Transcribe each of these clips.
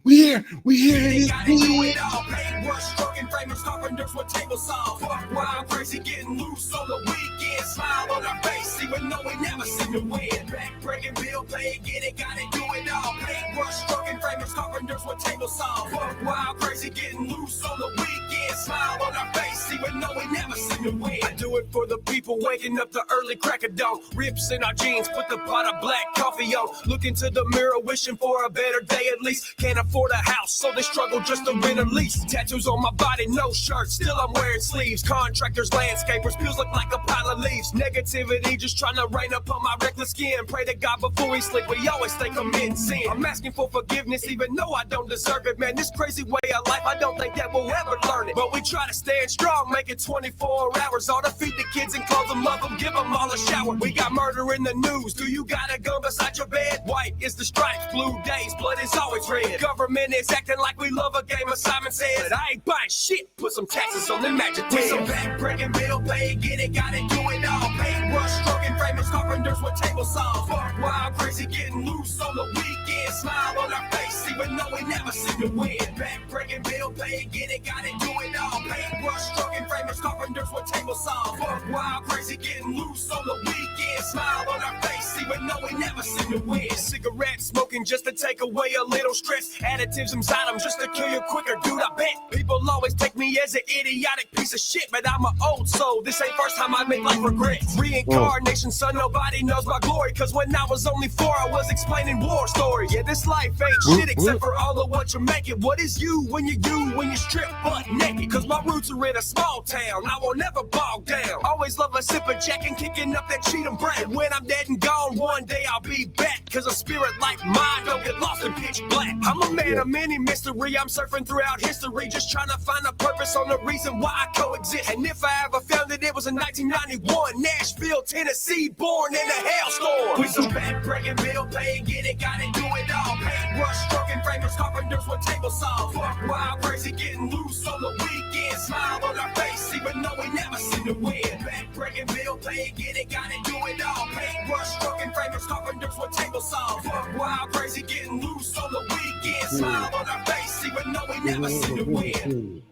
We here. They gotta do it all. Paintbrush, stroking framers, carpenters with table saws. Fuck wild, crazy, getting loose on the weekend. Smile on our face, even though we never seem to win. Back breaking, bill pay, get it, gotta do it all. Paintbrush, stroking framers, carpenters with table saws. Fuck wild, crazy, getting loose on the weekend. Smile on our face, even though we never seem to win. I do it for the people waking up the early crack of dawn. Rips in our jeans, put the pot of black coffee on. Look into the mirror, wishing for a better day at least. Can't afford a house, so they struggle just to rent a lease. Tattoos on my body, no shirt, still I'm wearing sleeves. Contractors, landscapers, pills look like a pile of leaves. Negativity just trying to rain upon my reckless skin. Pray to God before we sleep, we always think committing sin. I'm asking for forgiveness even though I don't deserve it, man. This crazy way of life, I don't think that we'll ever learn it. But we try to stand strong, make it 24 hours. All to feed the kids and clothe them, love them, give them all a shower. We got murder in the news, do you got a gun beside your bed? White is the stripes, blue days, blood is always red. Government is acting like we love a game of Simon Says. But I ain't buying shit, put some taxes on them magic with some back breaking, bill pay, get it, gotta do it all. Paintbrush, stroking framers, carpenters with table saws. Fuck wild, crazy, getting loose on the weekend. Smile on our face, even though we never seem to win. Back breaking, bill pay, get it, gotta do it all. Paintbrush, stroking framers, carpenters with table saws. Fuck wild, crazy, getting loose on the weekend. Smile on our face, even though we never seem to win. Cigarettes, smoking just to take away a little stress. Additives inside them just to kill you quicker, dude, I bet. People always take me as an idiotic piece of shit, but I'm an old soul. This ain't first time I make life regrets. Reincarnation, son, nobody knows my glory. Cause when I was only 4, I was explaining war stories. Yeah, this life ain't shit except for all of what you're making. What is you when you strip butt naked? Cause my roots are in a small town, I will never bog down. Always love a sip of Jack and kicking up that Cheatham brand. When I'm dead and gone, one day I'll be back. Cause a spirit like mine don't get lost in pitch black. I'm a man of many mystery, I'm surfing throughout history, just trying to find a purpose on the reason why I coexist. And if I ever found it, it was in 1991, Nashville, Tennessee, born in a hailstorm. With some back breaking, bill pay, get it, gotta do it all. Paintbrush, stroking framers, carpenters with table saws. Fuck wild, crazy, getting loose on the weekend. Smile on our face, even though we never seem to win. Back breaking, bill pay, get it, gotta do it all. Paintbrush, stroking framers, carpenters with table saws. Fuck wild, crazy, getting loose on the weekend. Smile on our face, even though we never seem to win.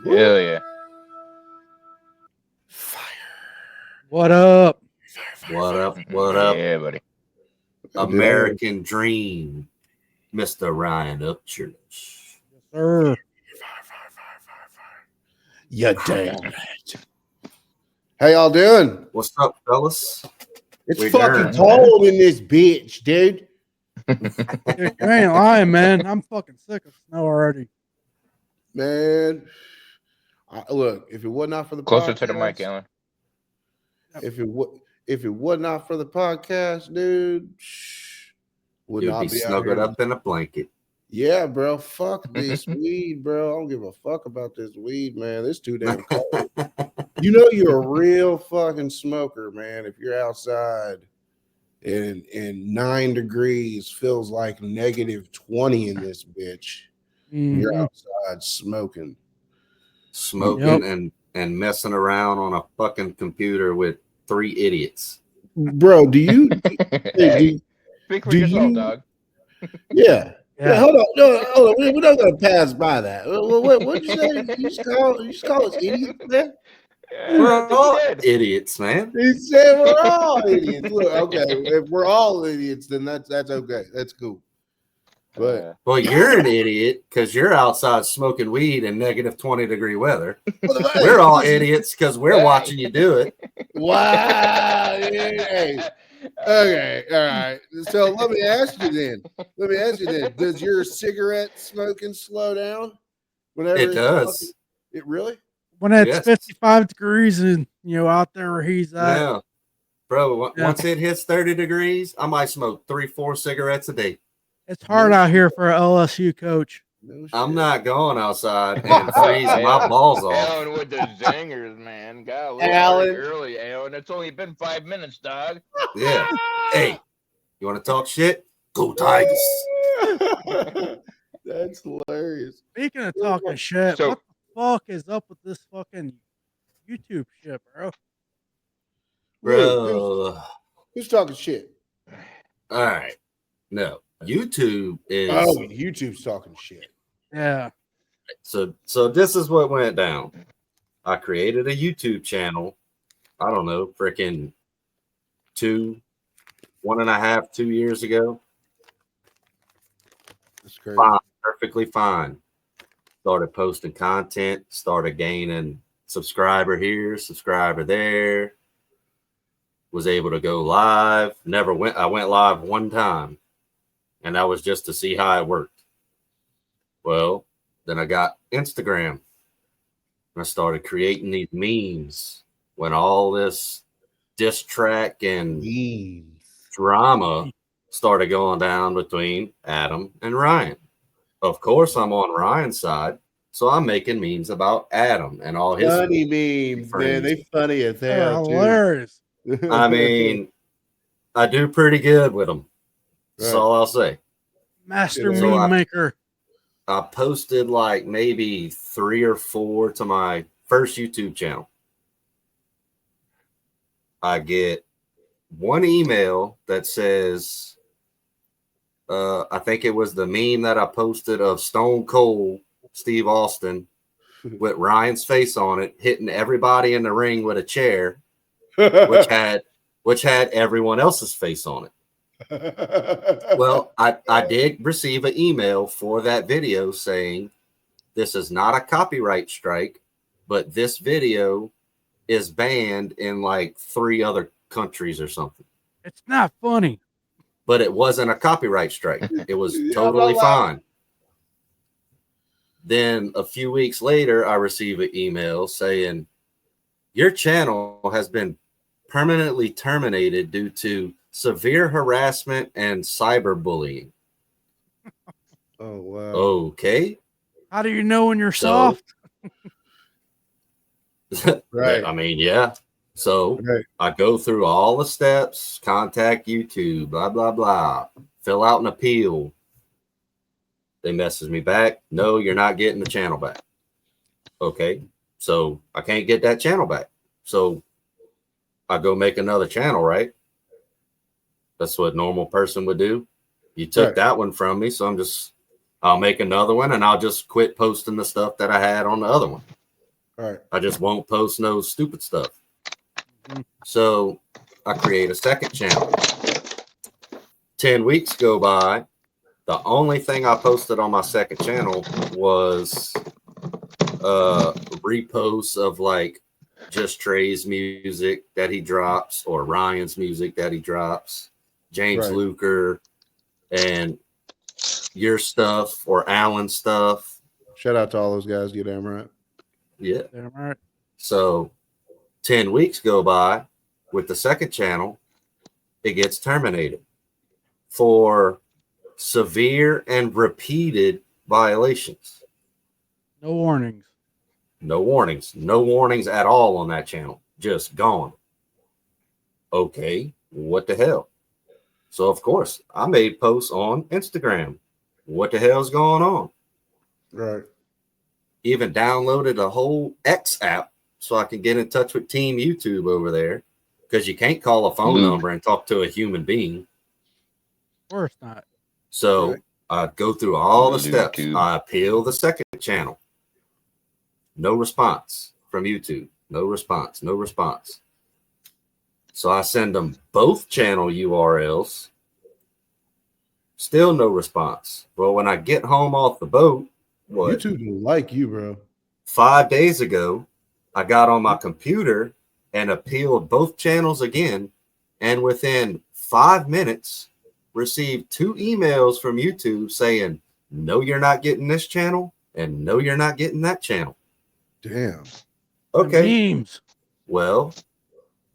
Hell yeah. What up? What up? What up? Yeah, buddy. American Dream, Mr. Ryan Upchurch. Yes, sir. Yeah, damn it. How y'all doing? What's up, fellas? It's We fucking darn. cold in this bitch, dude. Dude, you ain't lying, man. I'm fucking sick of snow already. Man, look, if it was not for the Closer podcast, to the mic, Alan. if it was not for the podcast, dude, would You'd not be be out snuggled here. up in a blanket. Yeah, bro. Fuck this weed, bro. I don't give a fuck about this weed, man. This too damn cold. You know you're a real fucking smoker, man. If you're outside and 9 degrees feels like negative 20 in this bitch. You're outside smoking. Smoking and messing around on a fucking computer with 3 idiots. Bro, do you Speak for do yourself, you- dog. yeah. Yeah. Hold on. No, hold on. We're not gonna pass by that. What'd you say? You just call us idiots, man? We're all did. idiots, man. He said we're all idiots. Look, okay, if we're all idiots, then that's okay. That's cool. But Well, you're an idiot because you're outside smoking weed in negative 20-degree weather. We're all idiots because we're watching you do it. Wow. Yeah. Okay. All right. So let me ask you then. Does your cigarette smoking slow down? Whenever It it's does. fucking- It really? When it's Yes. 55 degrees and out there where he's at. Yeah. Bro, Yeah. once it hits 30 degrees, I might smoke 3-4 cigarettes a day. It's hard out here for an LSU coach. No shit. I'm not going outside and freezing my balls off. Alan with the zingers, man. Golly, Alan. early, Alan. It's only been 5 minutes, dog. Yeah. Hey, you want to talk shit? Go Tigers. That's hilarious. Speaking of talking shit, So- what the fuck is up with this fucking YouTube shit, bro? Bro. Who's talking shit? All right. No. YouTube is YouTube's talking shit. Yeah. so this is what went down. I created a YouTube channel, I don't know, freaking 1.5, 2 years ago. That's crazy. Fine, perfectly fine. Started posting content, started gaining subscriber here, subscriber there. Was able to go live. I went live one time, and that was just to see how it worked. Well, then I got Instagram, and I started creating these memes when all this diss track and drama started going down between Adam and Ryan. Of course, I'm on Ryan's side, so I'm making memes about Adam and all his funny memes, man. They funny as hell, hilarious. I mean, I do pretty good with them. That's all I'll say. Master meme maker. I posted like maybe 3 or 4 to my first YouTube channel. I get one email that says, I think it was the meme that I posted of Stone Cold Steve Austin with Ryan's face on it, hitting everybody in the ring with a chair, which had everyone else's face on it. Well, I did receive an email for that video saying this is not a copyright strike, but this video is banned in like 3 other countries or something. It's not funny. But it wasn't a copyright strike. It was totally fine. Then a few weeks later, I received an email saying your channel has been permanently terminated due to severe harassment and cyberbullying. Oh, wow. Okay. How do you know when you're soft? Right. I mean, yeah. So I go through all the steps, contact YouTube, blah, blah, blah, fill out an appeal. They message me back. No, you're not getting the channel back. Okay. So I can't get that channel back. So I go make another channel, right? That's what a normal person would do. You took that one from me. So I'll make another one and I'll just quit posting the stuff that I had on the other one. All right. I just won't post no stupid stuff. So I create a second channel. 10 weeks go by. The only thing I posted on my second channel was reposts of like just Trey's music that he drops or Ryan's music that he drops, James Luker, and your stuff or Alan's stuff. Shout out to all those guys. You damn right. Yeah. Damn right. So 10 weeks go by with the second channel, it gets terminated for severe and repeated violations. No warnings. No warnings. No warnings at all on that channel. Just gone. Okay, what the hell? So, of course, I made posts on Instagram. What the hell's going on? Right. Even downloaded a whole X app so I can get in touch with Team YouTube over there, because you can't call a phone number and talk to a human being. Of course not. So I go through all the steps. I appeal the second channel. No response from YouTube. No response. No response. So I send them both channel URLs. Still no response. Well, when I get home off the boat, YouTube don't like you, bro. 5 days ago, I got on my computer and appealed both channels again, and within 5 minutes, received 2 emails from YouTube saying, no, you're not getting this channel, and no, you're not getting that channel. Damn. Okay. Memes. Well,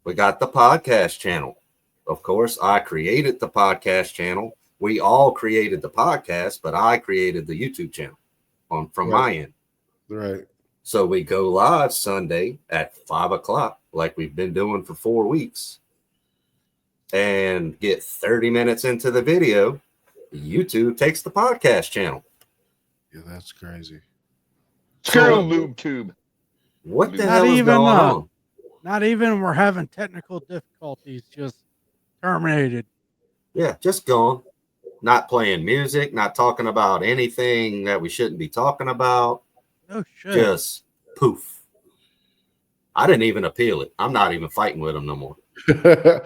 we got the podcast channel. Of course, I created the podcast channel. We all created the podcast, but I created the YouTube channel from my end. Right. So we go live Sunday at 5 o'clock, like we've been doing for 4 weeks, and get 30 minutes into the video. YouTube takes the podcast channel. Yeah, that's crazy. Screw LubeTube. What the hell is going on? Not even we're having technical difficulties, just terminated. Yeah, just gone. not playing music, not talking about anything that we shouldn't be talking about. Oh shit. Just poof. I didn't even appeal it. I'm not even fighting with him no more. Yeah,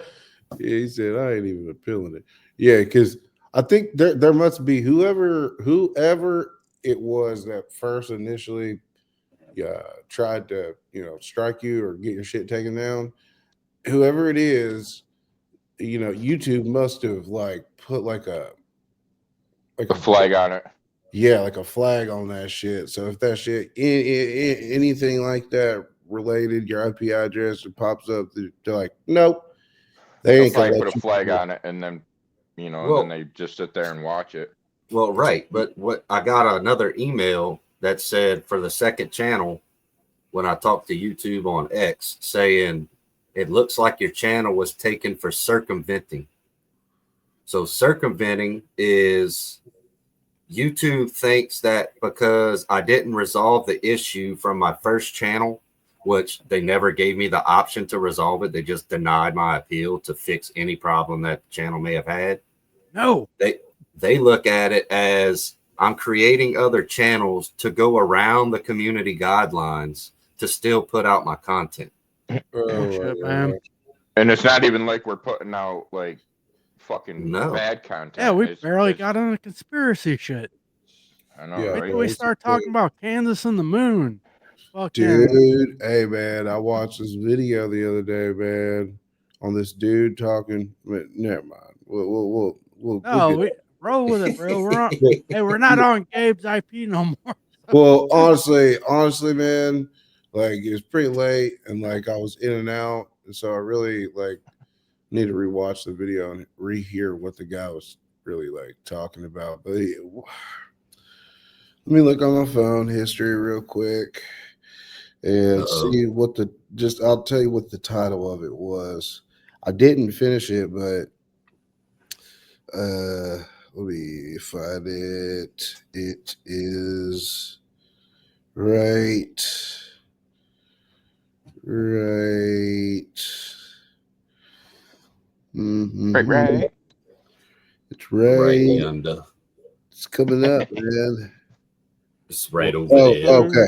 he said I ain't even appealing it. Yeah, because I think there must be whoever it was that first initially tried to strike you or get your shit taken down. Whoever it is, YouTube must have like put like a flag on it. Yeah, like a flag on that shit. So if that shit, anything like that related, your IP address, it pops up. They're like, nope, they They'll ain't gonna probably let put a you flag do it. on it, and then Well- then they just sit there and watch it. Well, right. But what I got another email that said for the second channel when I talked to YouTube on X saying it looks like your channel was taken for circumventing. So circumventing is YouTube thinks that because I didn't resolve the issue from my first channel, which they never gave me the option to resolve it. They just denied my appeal to fix any problem that the channel may have had. No. They look at it as I'm creating other channels to go around the community guidelines to still put out my content. Oh, Shit, man. And it's not even like we're putting out like fucking No. bad content. Yeah, we It's- barely it's- got into conspiracy shit. I know, Yeah, Wait right? till we it's start the talking thing. about Kansas and the moon. Fucking Dude, hey man, I watched this video the other day, man, on this dude talking. Never mind. We'll no, get we roll with it, bro. We're on. it. Hey, we're not on Gabe's IP no more. Well, honestly, man, like it's pretty late, and like I was in and out, and so I really like need to rewatch the video and rehear what the guy was really like talking about. But let me look on my phone history real quick and see what I'll tell you what the title of it was. I didn't finish it, but let me find it. It is right. Mhm. Right. It's right. Yonder. It's coming up, man. It's right over Oh, there. okay.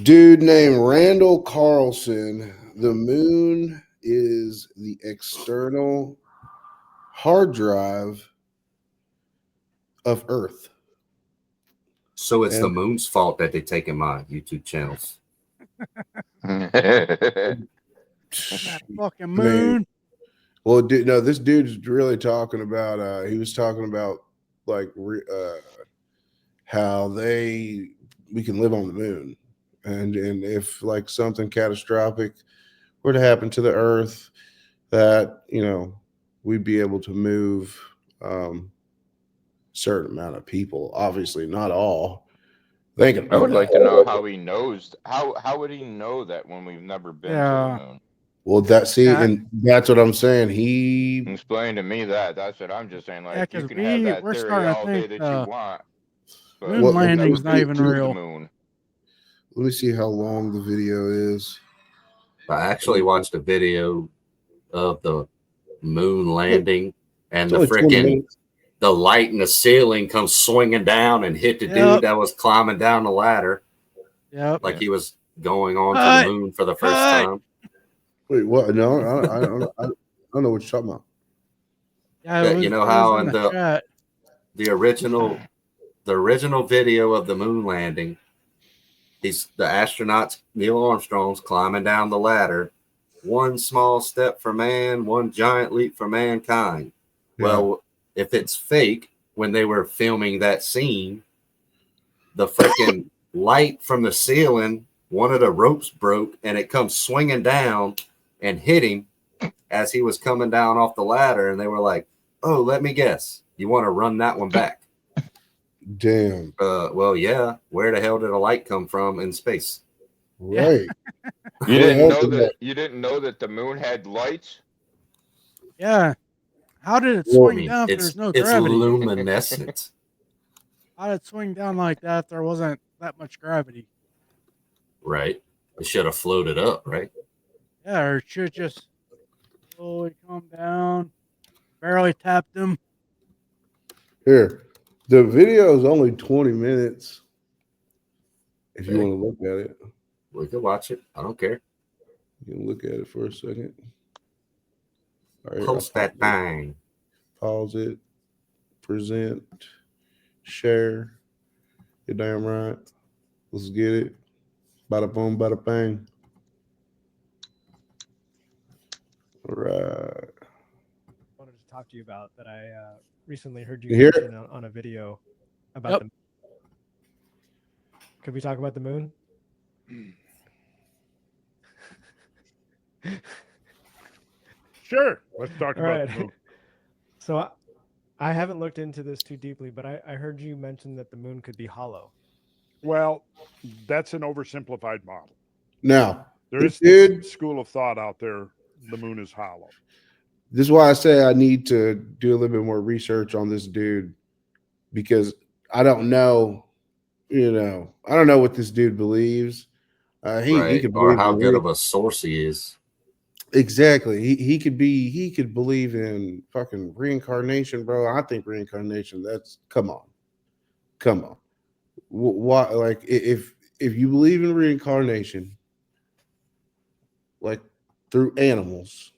Dude named Randall Carlson. The moon is the external hard drive of Earth. So it's the And- moon's fault that they're taking my YouTube channels. That fucking moon. Well, dude, no, this dude's really talking about. He was talking about like how we can live on the moon, and if like something catastrophic were to happen to the Earth, that we'd be able to move certain amount of people. Obviously, not all. Thinking I would about like that. to know how he knows. How would he know that when we've never been to Yeah. the moon? Well, and that's what I'm saying. He Explain to me that. That's what I'm just saying. Like Yeah, you 'cause can have that we're theory starting to all day think, that you want. But moon Well, we've landing's never not even been to real. the moon. let me see how long the video is. I actually watched a video of the moon landing and It's the only 20 freaking minutes. the light in the ceiling comes swinging down and hit the Yep. dude that was climbing down the ladder Yep. like he was going on to Cut. the moon for the first Cut. time. Wait, what? No, I don't know what you're talking about. Yeah, Yeah, it was, you know it how was in in the chat. the original video of the moon landing, the astronauts Neil Armstrong's climbing down the ladder. One small step for man, one giant leap for mankind. Yeah. Well, if it's fake, when they were filming that scene, the freaking light from the ceiling, one of the ropes broke and it comes swinging down and hit him as he was coming down off the ladder. And they were like, oh, let me guess. You want to run that one back? Damn. Well, yeah. Where the hell did a light come from in space? Right. You What didn't else know is that. You didn't know that the moon had lights. Yeah. How did it Well, swing down if It's there's no it's gravity? luminescent. How did it swing down like that if there wasn't that much gravity? Right. It should have floated up, right? Yeah, or it should just slowly come down. Barely tapped him. Here, the video is only 20 minutes. If you Okay. want to look at it, We can watch it. I don't care. you can look at it for a second. All right, Post that thing. Pause it. Present. Share. You're damn right. Let's get it. Bada boom, bada bang. All right. I wanted to talk to you about that. I recently heard you You hear mention on a video about the. Could we talk about the moon? Sure. Let's talk All about right. the moon. So I haven't looked into this too deeply, but I heard you mention that the moon could be hollow. Well, that's an oversimplified model. Now, There is dude, this school of thought out there. The moon is hollow. this is why I say I need to do a little bit more research on this dude because I don't know, I don't know what this dude believes. He could Or believe how in good of a source he is. Exactly. He could believe in fucking reincarnation, bro. I think reincarnation. Come on. Why? Like if you believe in reincarnation, like through animals,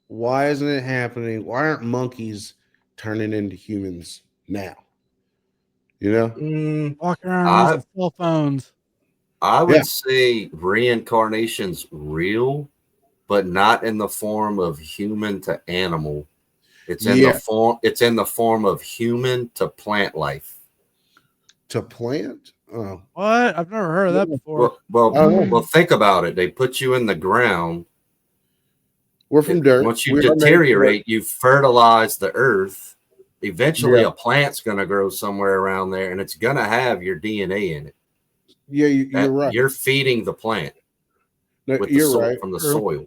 why isn't it happening? Why aren't monkeys turning into humans now? Walking around using cell phones. I would say reincarnation's real, but not in the form of human to animal. It's in the form of human to plant life. To plant? Oh. What? I've never heard of that before. Well, think about it. They put you in the ground. We're from dirt. Once you deteriorate, you fertilize the earth. Eventually, a plant's going to grow somewhere around there, and it's going to have your DNA in it. Yeah, you're right. You're feeding the plant with you're right. from the soil.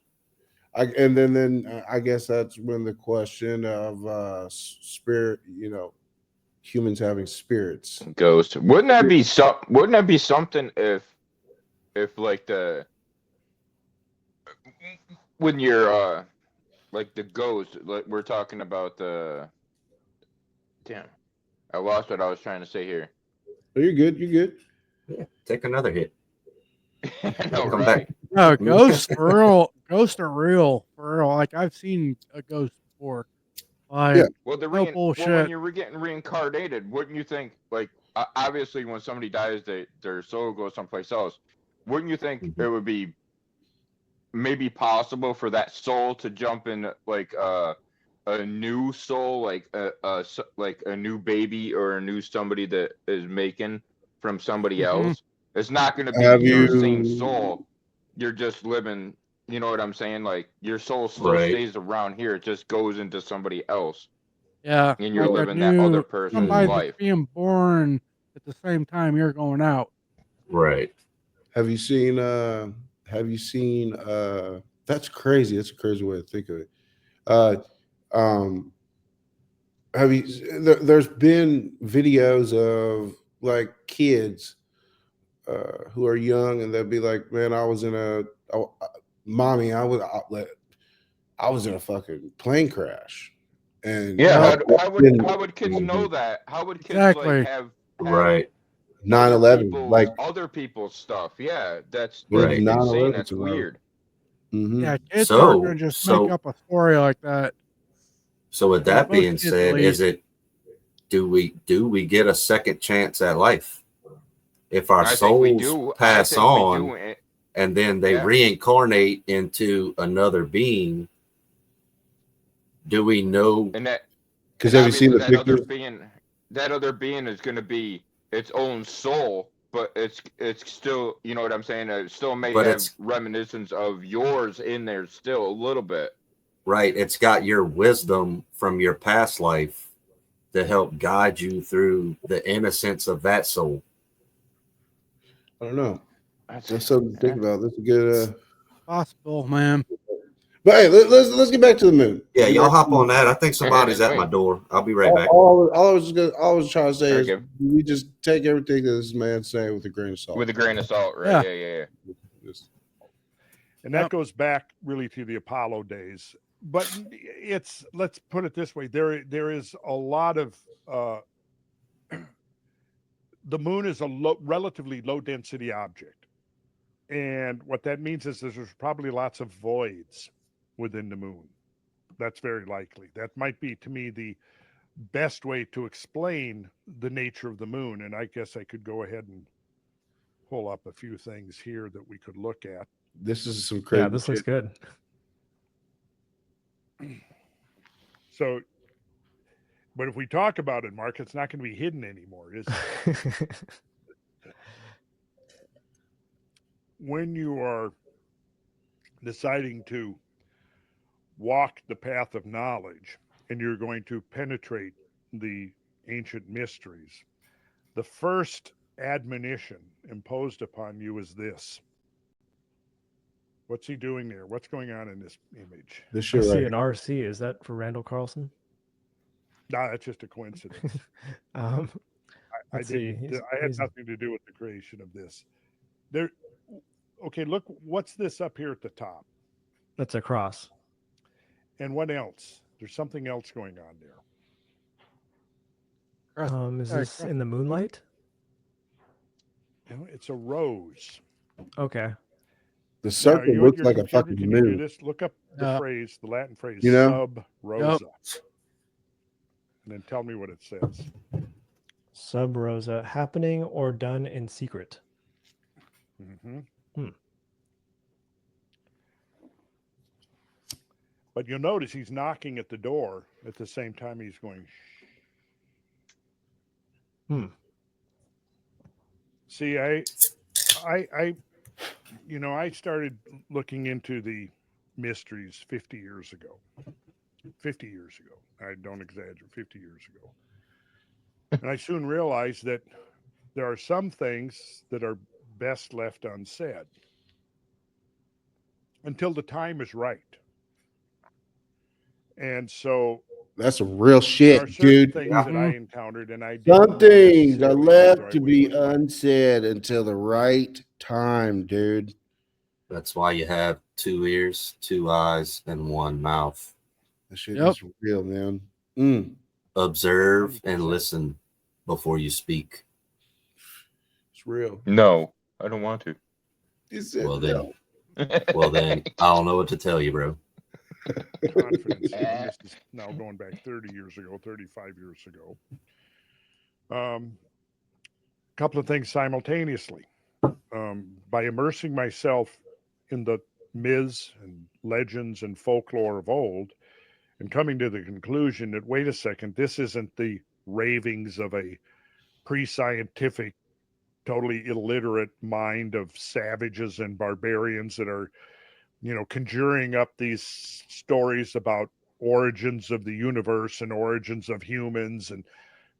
And then I guess that's when the question of spirit, humans having spirits. Ghost. Wouldn't that be something if like when you're like the ghost, like we're talking about the damn. I lost what I was trying to say here. Oh, you're good. Yeah, take another hit. No, come right. back. No, ghosts for real. Ghosts are real for real. Like I've seen a ghost before. Like, Well, bullshit. when you're getting reincarnated, wouldn't you think, like, obviously when somebody dies, their soul goes someplace else. Wouldn't you think it would be maybe possible for that soul to jump in, like, a new soul, like a new baby or a new somebody that is making from somebody else? It's not going to be your same soul. You're just living. You know what I'm saying? Like your soul still stays around here. It just goes into somebody else. Yeah. And you're living that other person's life. Being born at the same time you're going out. Right. Have you seen that's crazy. That's a crazy way to think of it. There's been videos of like kids who are young and they'll be like, man, I was in a fucking plane crash. And how would kids know that? How would kids like have 9/11, like other people's stuff? Yeah, that's right. insane. That's weird. Mm-hmm. Yeah, kids aren't gonna just make up a story like that. So with that being said, do we get a second chance at life? If our souls pass on and then they reincarnate into another being, do we know? And that because have you seen the picture? That other being is going to be its own soul, but it's still, you know what I'm saying? It still may have reminiscence of yours in there still a little bit. Right. It's got your wisdom from your past life to help guide you through the innocence of that soul. I don't know. That's something to think about. That's a good possible, man. But hey, let's get back to the moon. Yeah, y'all hop on that. I think somebody's at my door. I'll be right back. All I was trying to say is we just take everything that this man's saying with a grain of salt. With a grain of salt, right? Yeah. And that goes back really to the Apollo days. But let's put it this way: there is a lot of uh, the moon is a relatively low density object. And what that means is there's probably lots of voids within the moon. That's very likely. That might be, to me, the best way to explain the nature of the moon. And I guess I could go ahead and pull up a few things here that we could look at. This is some crazy. Yeah, this looks shit. good. So, but if we talk about it, Mark, it's not going to be hidden anymore, is it? When you are deciding to walk the path of knowledge and you're going to penetrate the ancient mysteries, the first admonition imposed upon you is this. What's he doing there? What's going on in this image? This I shit see right an RC. Is that for Randall Carlson? No, that's just a coincidence. um, I let's see. didn't. I had nothing to do with the creation of this. There. Okay, look. What's this up here at the top? That's a cross. And what else? There's something else going on there. Is this in the moonlight? You know, it's a rose. Okay. The Now, circle you looks your like a computer, fucking can you do moon. this? Look up the phrase, the Latin phrase, You know? sub rosa, and then tell me what it says. Sub rosa, happening or done in secret. Mm-hmm. Hmm. But you'll notice he's knocking at the door at the same time he's going. Hmm. See, I started looking into the mysteries 50 years ago. 50 years ago. I don't exaggerate, 50 years ago. And I soon realized that there are some things that are best left unsaid until the time is right. And so That's some real there shit, are certain dude. things that I encountered, and I didn't Some things are necessarily left whether I to would be put my- unsaid until the right time, dude. That's why you have 2 ears, 2 eyes, and 1 mouth. That shit Yep. is real, man. Mm. Observe and listen before you speak. It's real. No, I don't want to. He said Well no. then, I don't know what to tell you, bro. confidence. And this is now going back 30 years ago, 35 years ago. A couple of things simultaneously. By immersing myself in the myths and legends and folklore of old and coming to the conclusion that, wait a second, this isn't the ravings of a pre-scientific, totally illiterate mind of savages and barbarians that are, conjuring up these stories about origins of the universe and origins of humans and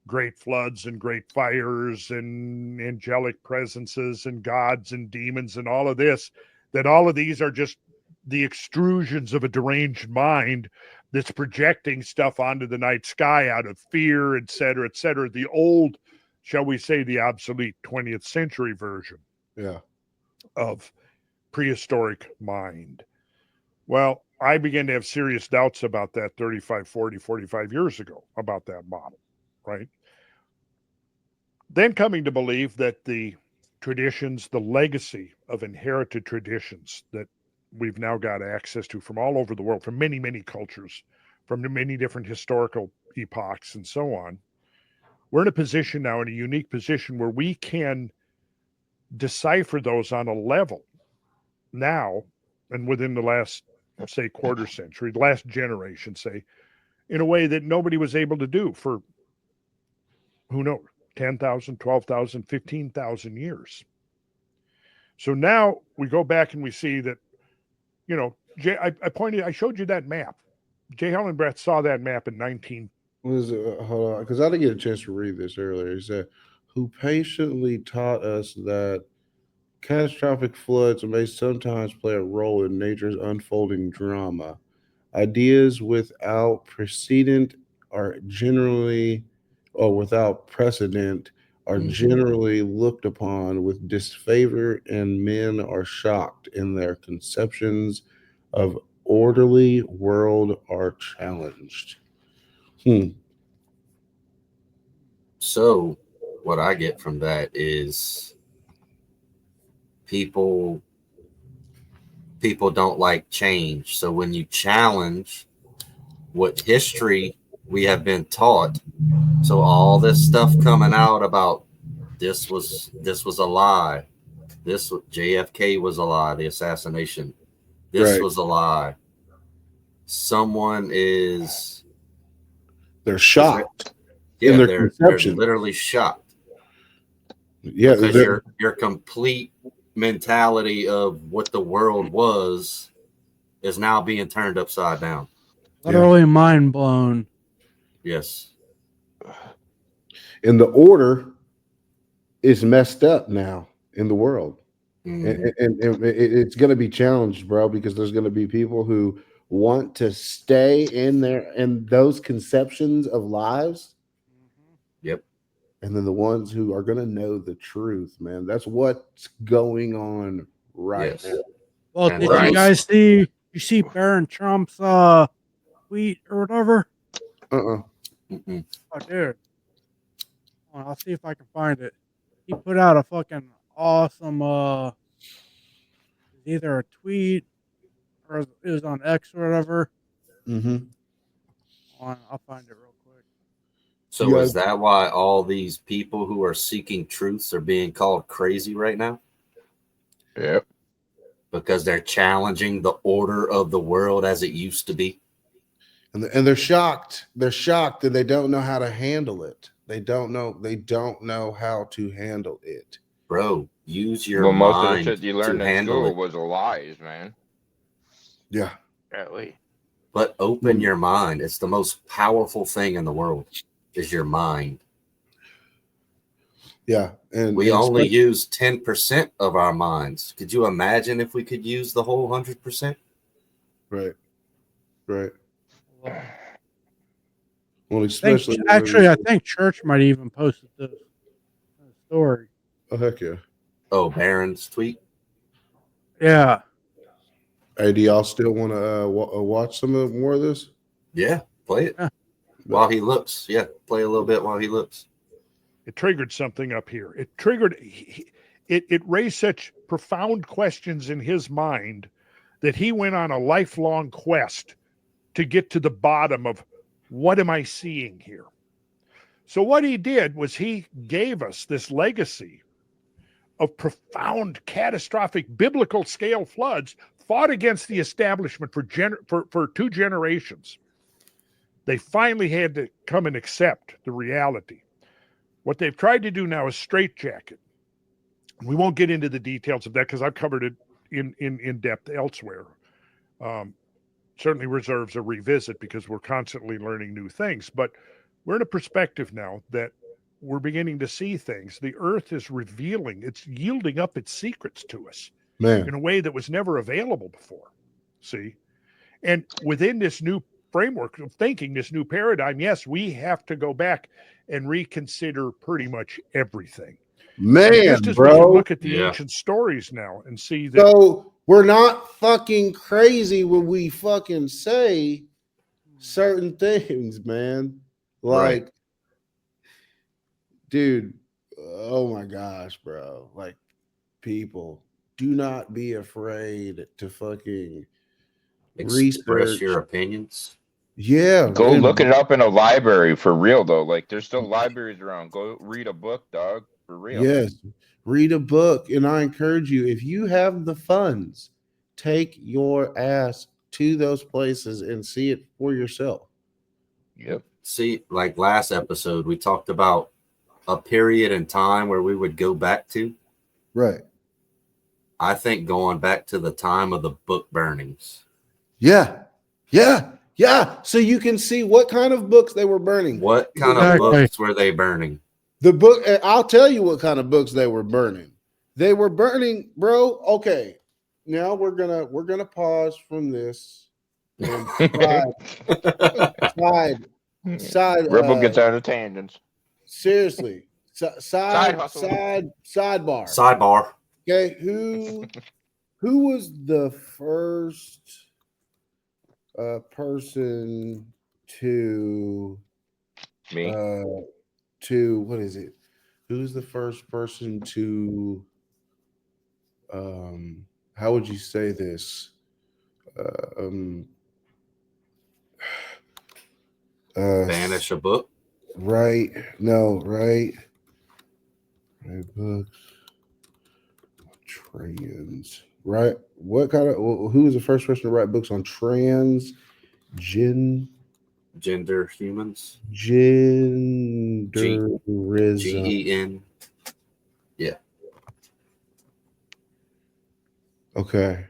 great floods and great fires and angelic presences and gods and demons and all of this, that all of these are just the extrusions of a deranged mind that's projecting stuff onto the night sky out of fear, et cetera, et cetera. The old, shall we say, the obsolete 20th century version Yeah. of prehistoric mind. Well, I began to have serious doubts about that 35, 40, 45 years ago about that model, right? Then coming to believe that the traditions, the legacy of inherited traditions that we've now got access to from all over the world, from many, many cultures, from many different historical epochs and so on, we're in a position now, in a unique position where we can decipher those on a level now and within the last, say, quarter century, the last generation, say, in a way that nobody was able to do for, who knows, 10,000, 12,000, 15,000 years. So now we go back and we see that, I showed you that map. J. Hellenbrath saw that map in 19. What is it? Hold on, because I didn't get a chance to read this earlier. He said, "Who patiently taught us that catastrophic floods may sometimes play a role in nature's unfolding drama. Ideas without precedent are generally, or without precedent, are generally looked upon with disfavor, and men are shocked in their conceptions of orderly world are challenged." So what I get from that is people don't like change. So when you challenge what history we have been taught, so all this stuff coming out about this was a lie. This JFK was a lie, the assassination. This Right. was a lie. Someone is They're shocked yeah, in their they're conception. literally shocked. Yeah, Because they're- your complete mentality of what the world was is now being turned upside down. Literally mind blown. Yes. and the order is messed up now in the world. Mhm. And it's going to be challenged, bro, because there's going to be people who want to stay in those conceptions of lives. Yep. And then the ones who are going to know the truth, man. That's what's going on right Yes. now. Well, And did those- you guys see Barron Trump's tweet or whatever? Uh-uh. Mm-mm. Oh, dude. Hold on, I'll see if I can find it. He put out a fucking awesome either a tweet or it was on X or whatever. Mm-hmm. Hold on, I'll find it real quick. So Yeah. is that why all these people who are seeking truths are being called crazy right now? Yep. Because they're challenging the order of the world as it used to be. And they're shocked. They're shocked that they don't know how to handle it. They don't know how to handle it. Bro, use your Well, most of the mind shit you to learned in handle school it. was lies, man. Yeah. At least. But open your mind. It's the most powerful thing in the world is your mind. Yeah. And We only use 10% of our minds. Could you imagine if we could use the whole 100%? Right. Right. Well, Well, I especially think Church might even posted this story. Oh, heck yeah. Oh, Barron's tweet? Yeah. Hey, do y'all still want to watch more of this? Yeah, play it Yeah. while he looks. Yeah, play a little bit while he looks. It triggered something up here. It triggered, it raised such profound questions in his mind that he went on a lifelong quest to get to the bottom of what am I seeing here? So what he did was he gave us this legacy of profound, catastrophic, biblical scale floods fought against the establishment for 2 generations. They finally had to come and accept the reality. What they've tried to do now is straitjacket. We won't get into the details of that because I've covered it in depth elsewhere. Certainly reserves a revisit because we're constantly learning new things. But we're in a perspective now that we're beginning to see things. The earth is revealing, it's yielding up its secrets to us Man. in a way that was never available before. See? And within this new framework of thinking, this new paradigm, yes, we have to go back and reconsider pretty much everything. Man, Just as we bro. can look at the Yeah. ancient stories now and see that So we're not fucking crazy when we fucking say certain things, man. Like, Right. dude, oh my gosh, bro. Like, people, do not be afraid to fucking Express research. your opinions. Yeah. Go and- look it up in a library for real, though. Like, there's still libraries around. Go read a book, dog, for real. Yes. Read a book. And I encourage you, if you have the funds, take your ass to those places and see it for yourself. Yep. See, like last episode, we talked about a period in time where we would go back to. Right. I think going back to the time of the book burnings. Yeah. Yeah. Yeah. So you can see what kind of books they were burning. What kind of Exactly. books were they burning? The book, I'll tell you what kind of books they were burning. They were burning, bro. Okay. Now we're gonna pause from this and side Rebel gets out of tangents. seriously. Side hustle. Sidebar. Sidebar. Okay, who was the first person to Me. to what is it? Who's the first person to how would you say this? Uh, um Banish a book. right. No, right. Right books. Trans. Right. What kind of who was the first person to write books on trans Gender humans. genderism? GEN. Yeah. Okay.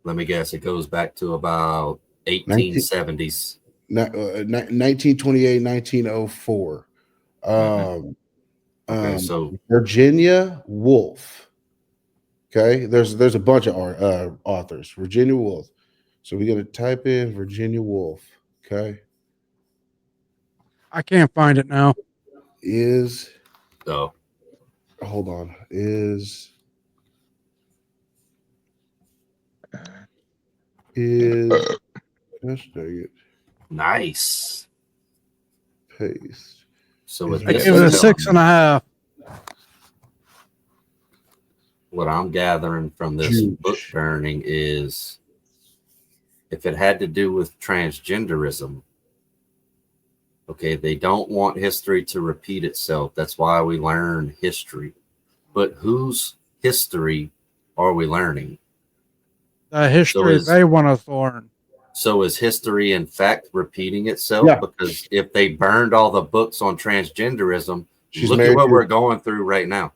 Let me guess. It goes back to about 1870s. 1928, 1904. Okay, so Virginia Woolf. Okay, there's a bunch of authors. Virginia Woolf. So we got to type in Virginia Woolf. Okay, I can't find it now. is oh, hold on is gosh dang it, nice. paste. So with Is I this, give it a is 6.5. what I'm gathering from this Jewish. book burning is if it had to do with transgenderism, okay, they don't want history to repeat itself. That's why we learn history. But whose history are we learning? The history they want us to learn. So is history in fact repeating itself? Yeah. Because if they burned all the books on transgenderism, She's look at married what to- we're going through right now.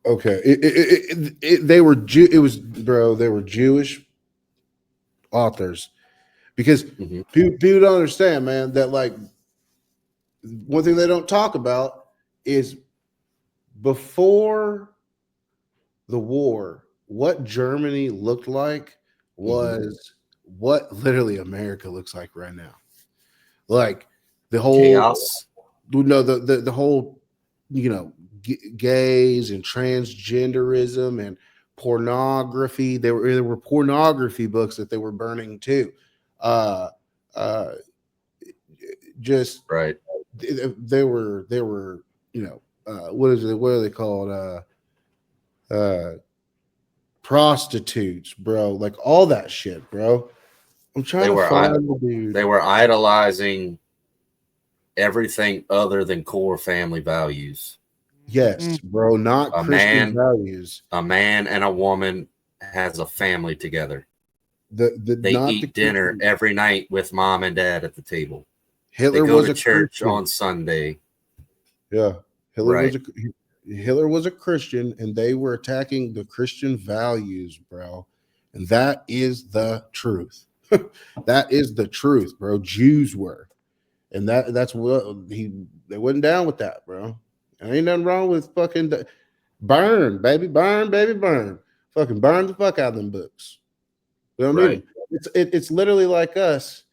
Okay, they were They were Jewish authors because people don't understand, man. That like one thing they don't talk about is before the war, what Germany looked like was what literally America looks like right now. Like the whole chaos. The whole, gays and transgenderism and pornography. There were pornography books that they were burning too. Just right. They were what are they called? Prostitutes, bro. Like all that shit, bro. I'm trying to find the dude. They were idolizing everything other than core family values. Yes, bro. Not Christian values. A man and a woman has a family together. They eat dinner every night with mom and dad at the table. Hitler they go was to a church Christian. on Sunday. Yeah, Hitler was a Christian, and they were attacking the Christian values, bro. And that is the truth. That is the truth, bro. Jews were, and that's what they wasn't down with that, bro. And ain't nothing wrong with fucking burn, baby, burn. Fucking burn the fuck out of them books. You know what I mean? It's literally like us.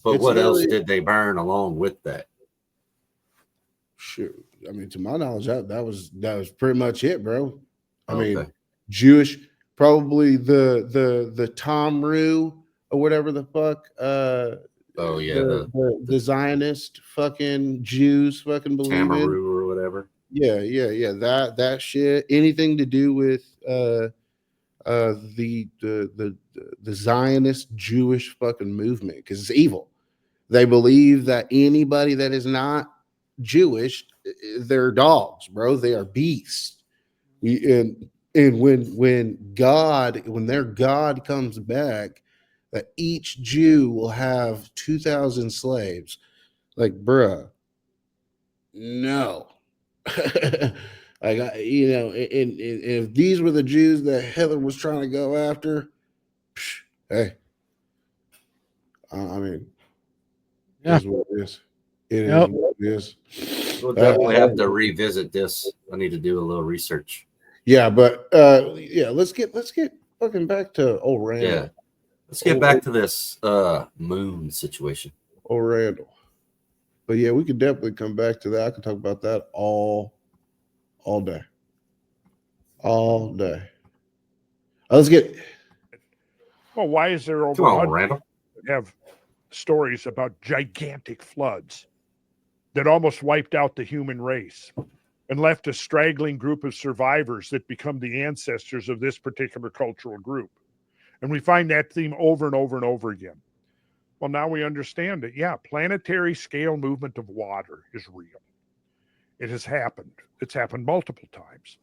But what else did they burn along with that? Shoot, I mean, to my knowledge, that was pretty much it, bro. I mean, Jewish, probably the Tom Rue or whatever the fuck. The Zionist fucking Jews fucking believe in or whatever. Yeah. That shit. Anything to do with the Zionist Jewish fucking movement, because it's evil. They believe that anybody that is not Jewish, they're dogs, bro. They are beasts. And when their God comes back, that each Jew will have 2,000 slaves. Like, bruh, no. And if these were the Jews that Hitler was trying to go after, hey, I mean, yeah, it is what it is. It is what it is. We'll definitely have to revisit this. I need to do a little research. Yeah, but let's get fucking back to old Randall. Yeah, let's get back to this moon situation. Old Randall. But yeah, we could definitely come back to that. I could talk about that all day. All day. Let's get. Well, why is there over Come on, Randall. have stories about gigantic floods that almost wiped out the human race and left a straggling group of survivors that become the ancestors of this particular cultural group. And we find that theme over and over and over again. Well, now we understand it. Yeah, planetary scale movement of water is real. It has happened. It's happened multiple times.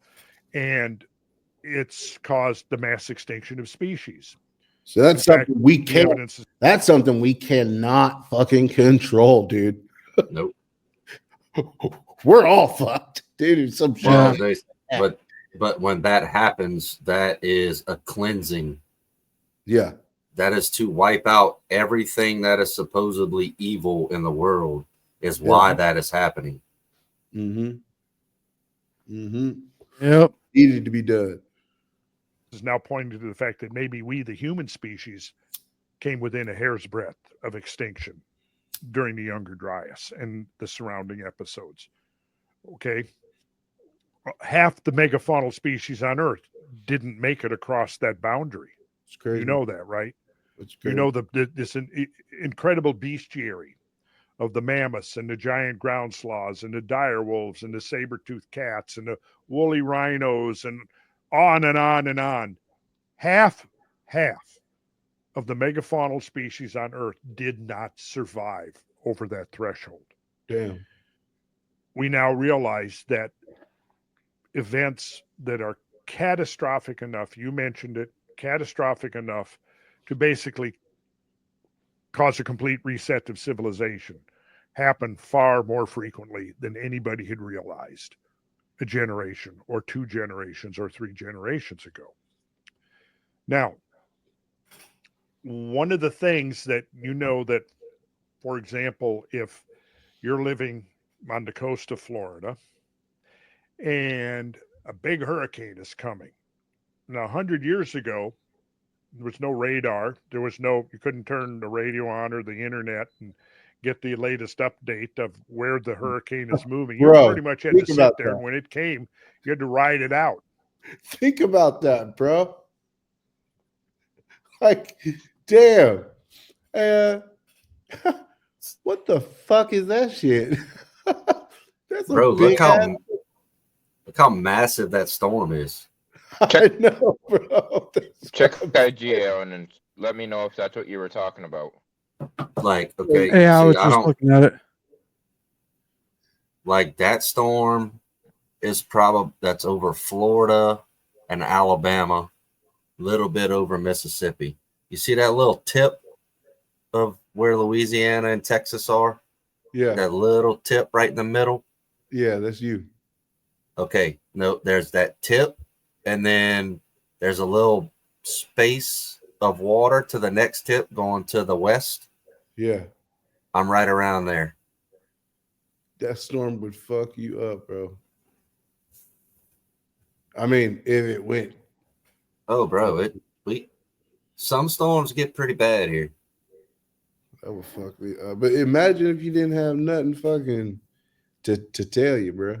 And it's caused the mass extinction of species. So that's In fact, something we the can't. evidence is That's something we cannot fucking control, dude. Nope. We're all fucked, dude. Some shit. Well, but when that happens, that is a cleansing. Yeah. That is to wipe out everything that is supposedly evil in the world. Is why that is happening. Mm-hmm. Mm-hmm. Yep. Needed to be done. is now pointing to the fact that maybe we, the human species, came within a hair's breadth of extinction during the Younger Dryas and the surrounding episodes. Okay. Half the megafaunal species on Earth didn't make it across that boundary. It's crazy. You know that, right? It's You know this incredible bestiary of the mammoths and the giant ground sloths and the dire wolves and the saber-toothed cats and the woolly rhinos and on and on and on. Half of the megafaunal species on Earth did not survive over that threshold. Damn. We now realize that events that are catastrophic enough, you mentioned it, catastrophic enough to basically cause a complete reset of civilization happen far more frequently than anybody had realized a generation or 2 generations or 3 generations ago. Now, one of the things that you know that, for example, if you're living on the coast of Florida and a big hurricane is coming. Now, 100 years ago, there was no radar. There was no, you couldn't turn the radio on or the internet and get the latest update of where the hurricane is moving. You Bro, pretty much had to think sit about there. that. And when it came, you had to ride it out. Think about that, bro. Like, damn. What the fuck is that shit? That's Bro, a big look how massive that storm is. I know, bro. Check IGA and then let me know if that's what you were talking about. Like, okay, Yeah, I was see, just looking at it. like that storm is probably that's over Florida and Alabama, a little bit over Mississippi. You see that little tip of where Louisiana and Texas are? Yeah, That little tip right in the middle. yeah, that's you. Okay, no, there's that tip, and then there's a little space of water to the next tip going to the west. Yeah, I'm right around there. that storm would fuck you up, bro. I mean, if it went. Oh, bro, some storms get pretty bad here. That would fuck me up. But imagine if you didn't have nothing fucking to tell you, bro.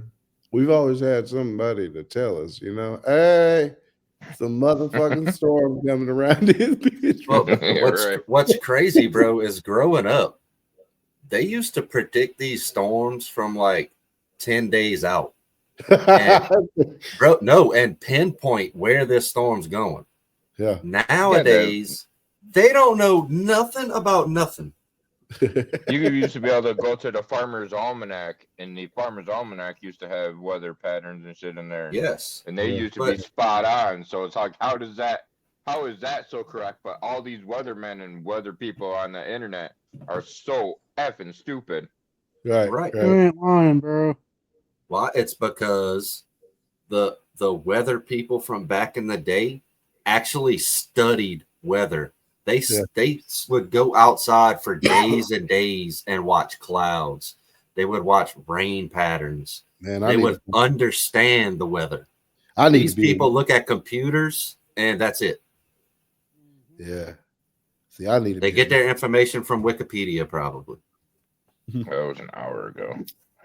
We've always had somebody to tell us, you know, hey, some motherfucking storm coming around this bitch. Well, Yeah, right. what's crazy, bro, is growing up, they used to predict these storms from like 10 days out. And pinpoint where this storm's going. Yeah. Nowadays, they don't know nothing about nothing. You used to be able to go to the Farmer's Almanac, and the Farmer's Almanac used to have weather patterns and shit in there. Yes. And they used to be spot on. So it's like, how is that so correct? But all these weathermen and weather people on the internet are so effing stupid. Right. You ain't lying, bro. Well, it's because the weather people from back in the day actually studied weather. They would go outside for days and days and watch clouds. They would watch rain patterns. Man, they would understand the weather. These people look at computers and that's it. Yeah. See, I need to They get their information from Wikipedia, probably. That was an hour ago.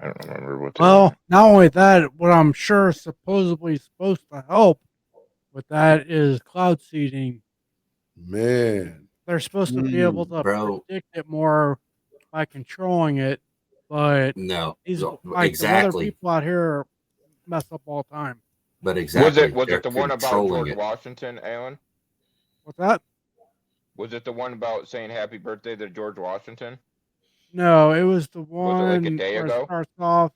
I don't remember what. Well, not only that, what I'm sure supposedly supposed to help with that is cloud seeding. Man, they're supposed to be able to bro. predict it more by controlling it, but No, these no, like the weather exactly. people out here mess up all the time. But Was exactly, it they're the one about controlling George it. Washington, Alan? What's that? Was it the one about saying happy birthday to George Washington? No, it was the Was it like a one day where it ago? starts off.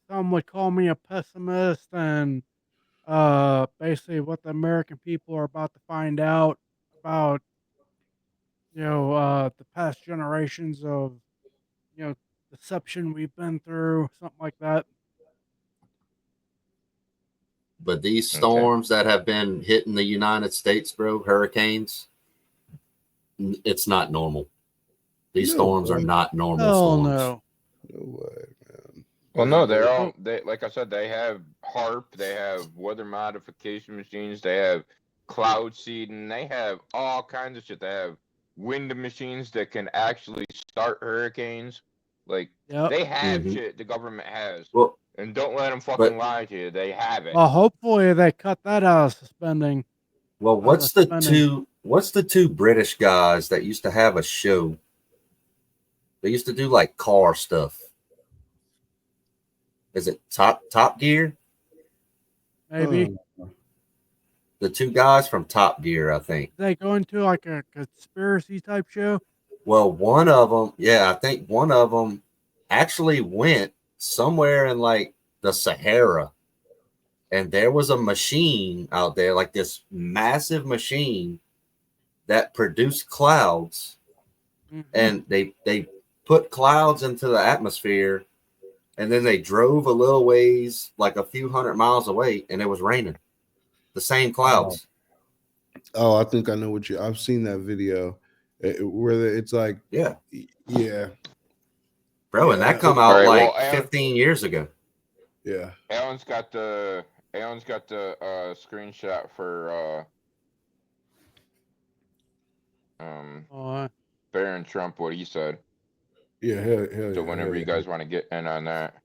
Some would call me a pessimist, and basically what the American people are about to find out about, the past generations of, deception we've been through, something like that. But these Okay. storms that have been hitting the United States, bro, hurricanes, it's not normal. These No storms are way. not normal Hell storms. no. No way, man. Well, no, they're Oh. all they like I said, they have HARP, they have weather modification machines, they have cloud seeding, they have all kinds of shit. They have wind machines that can actually start hurricanes. Like Yep. they have Mhm. shit the government has. Well, And don't let them fucking but lie to you. They have it. Well, hopefully they cut that out of suspending. well, Out what's of the spending. two British guys that used to have a show? They used to do like car stuff. Is it Top Gear? Maybe The two guys from Top Gear, I think. they go into like a conspiracy type show. Well, one of them, yeah, I think one of them actually went somewhere in like the Sahara, and there was a machine out there, like this massive machine that produced clouds, and they put clouds into the atmosphere, and then they drove a little ways, like a few hundred miles away, and it was raining. The same clouds. Oh, I think I know what I've seen that video where it's like, Yeah, Yeah, bro, and that come All out right, like well, 15 years ago. yeah. Alan's got the screenshot for Barron Trump, what he said. Yeah, hell So yeah, whenever you guys want to get in on that.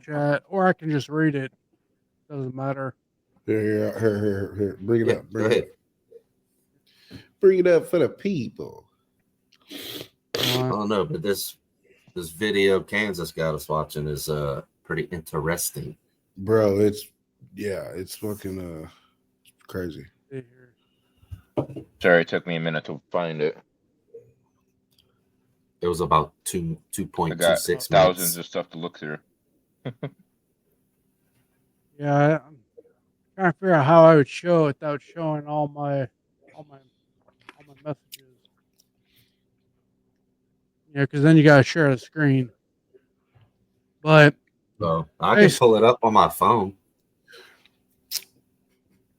Chat, or I can just read it. Doesn't matter. Here. Bring it Yeah, up. go ahead. Bring it up for the people. I don't know, but this video Kansas got us watching is pretty interesting. Bro, it's fucking crazy. Sorry, it took me a minute to find it. It was about I got 2.26 thousands minutes. of stuff to look through. Yeah, I'm trying to figure out how I would show it without showing all my messages. Yeah, because then you gotta share the screen. But So I can pull it up on my phone.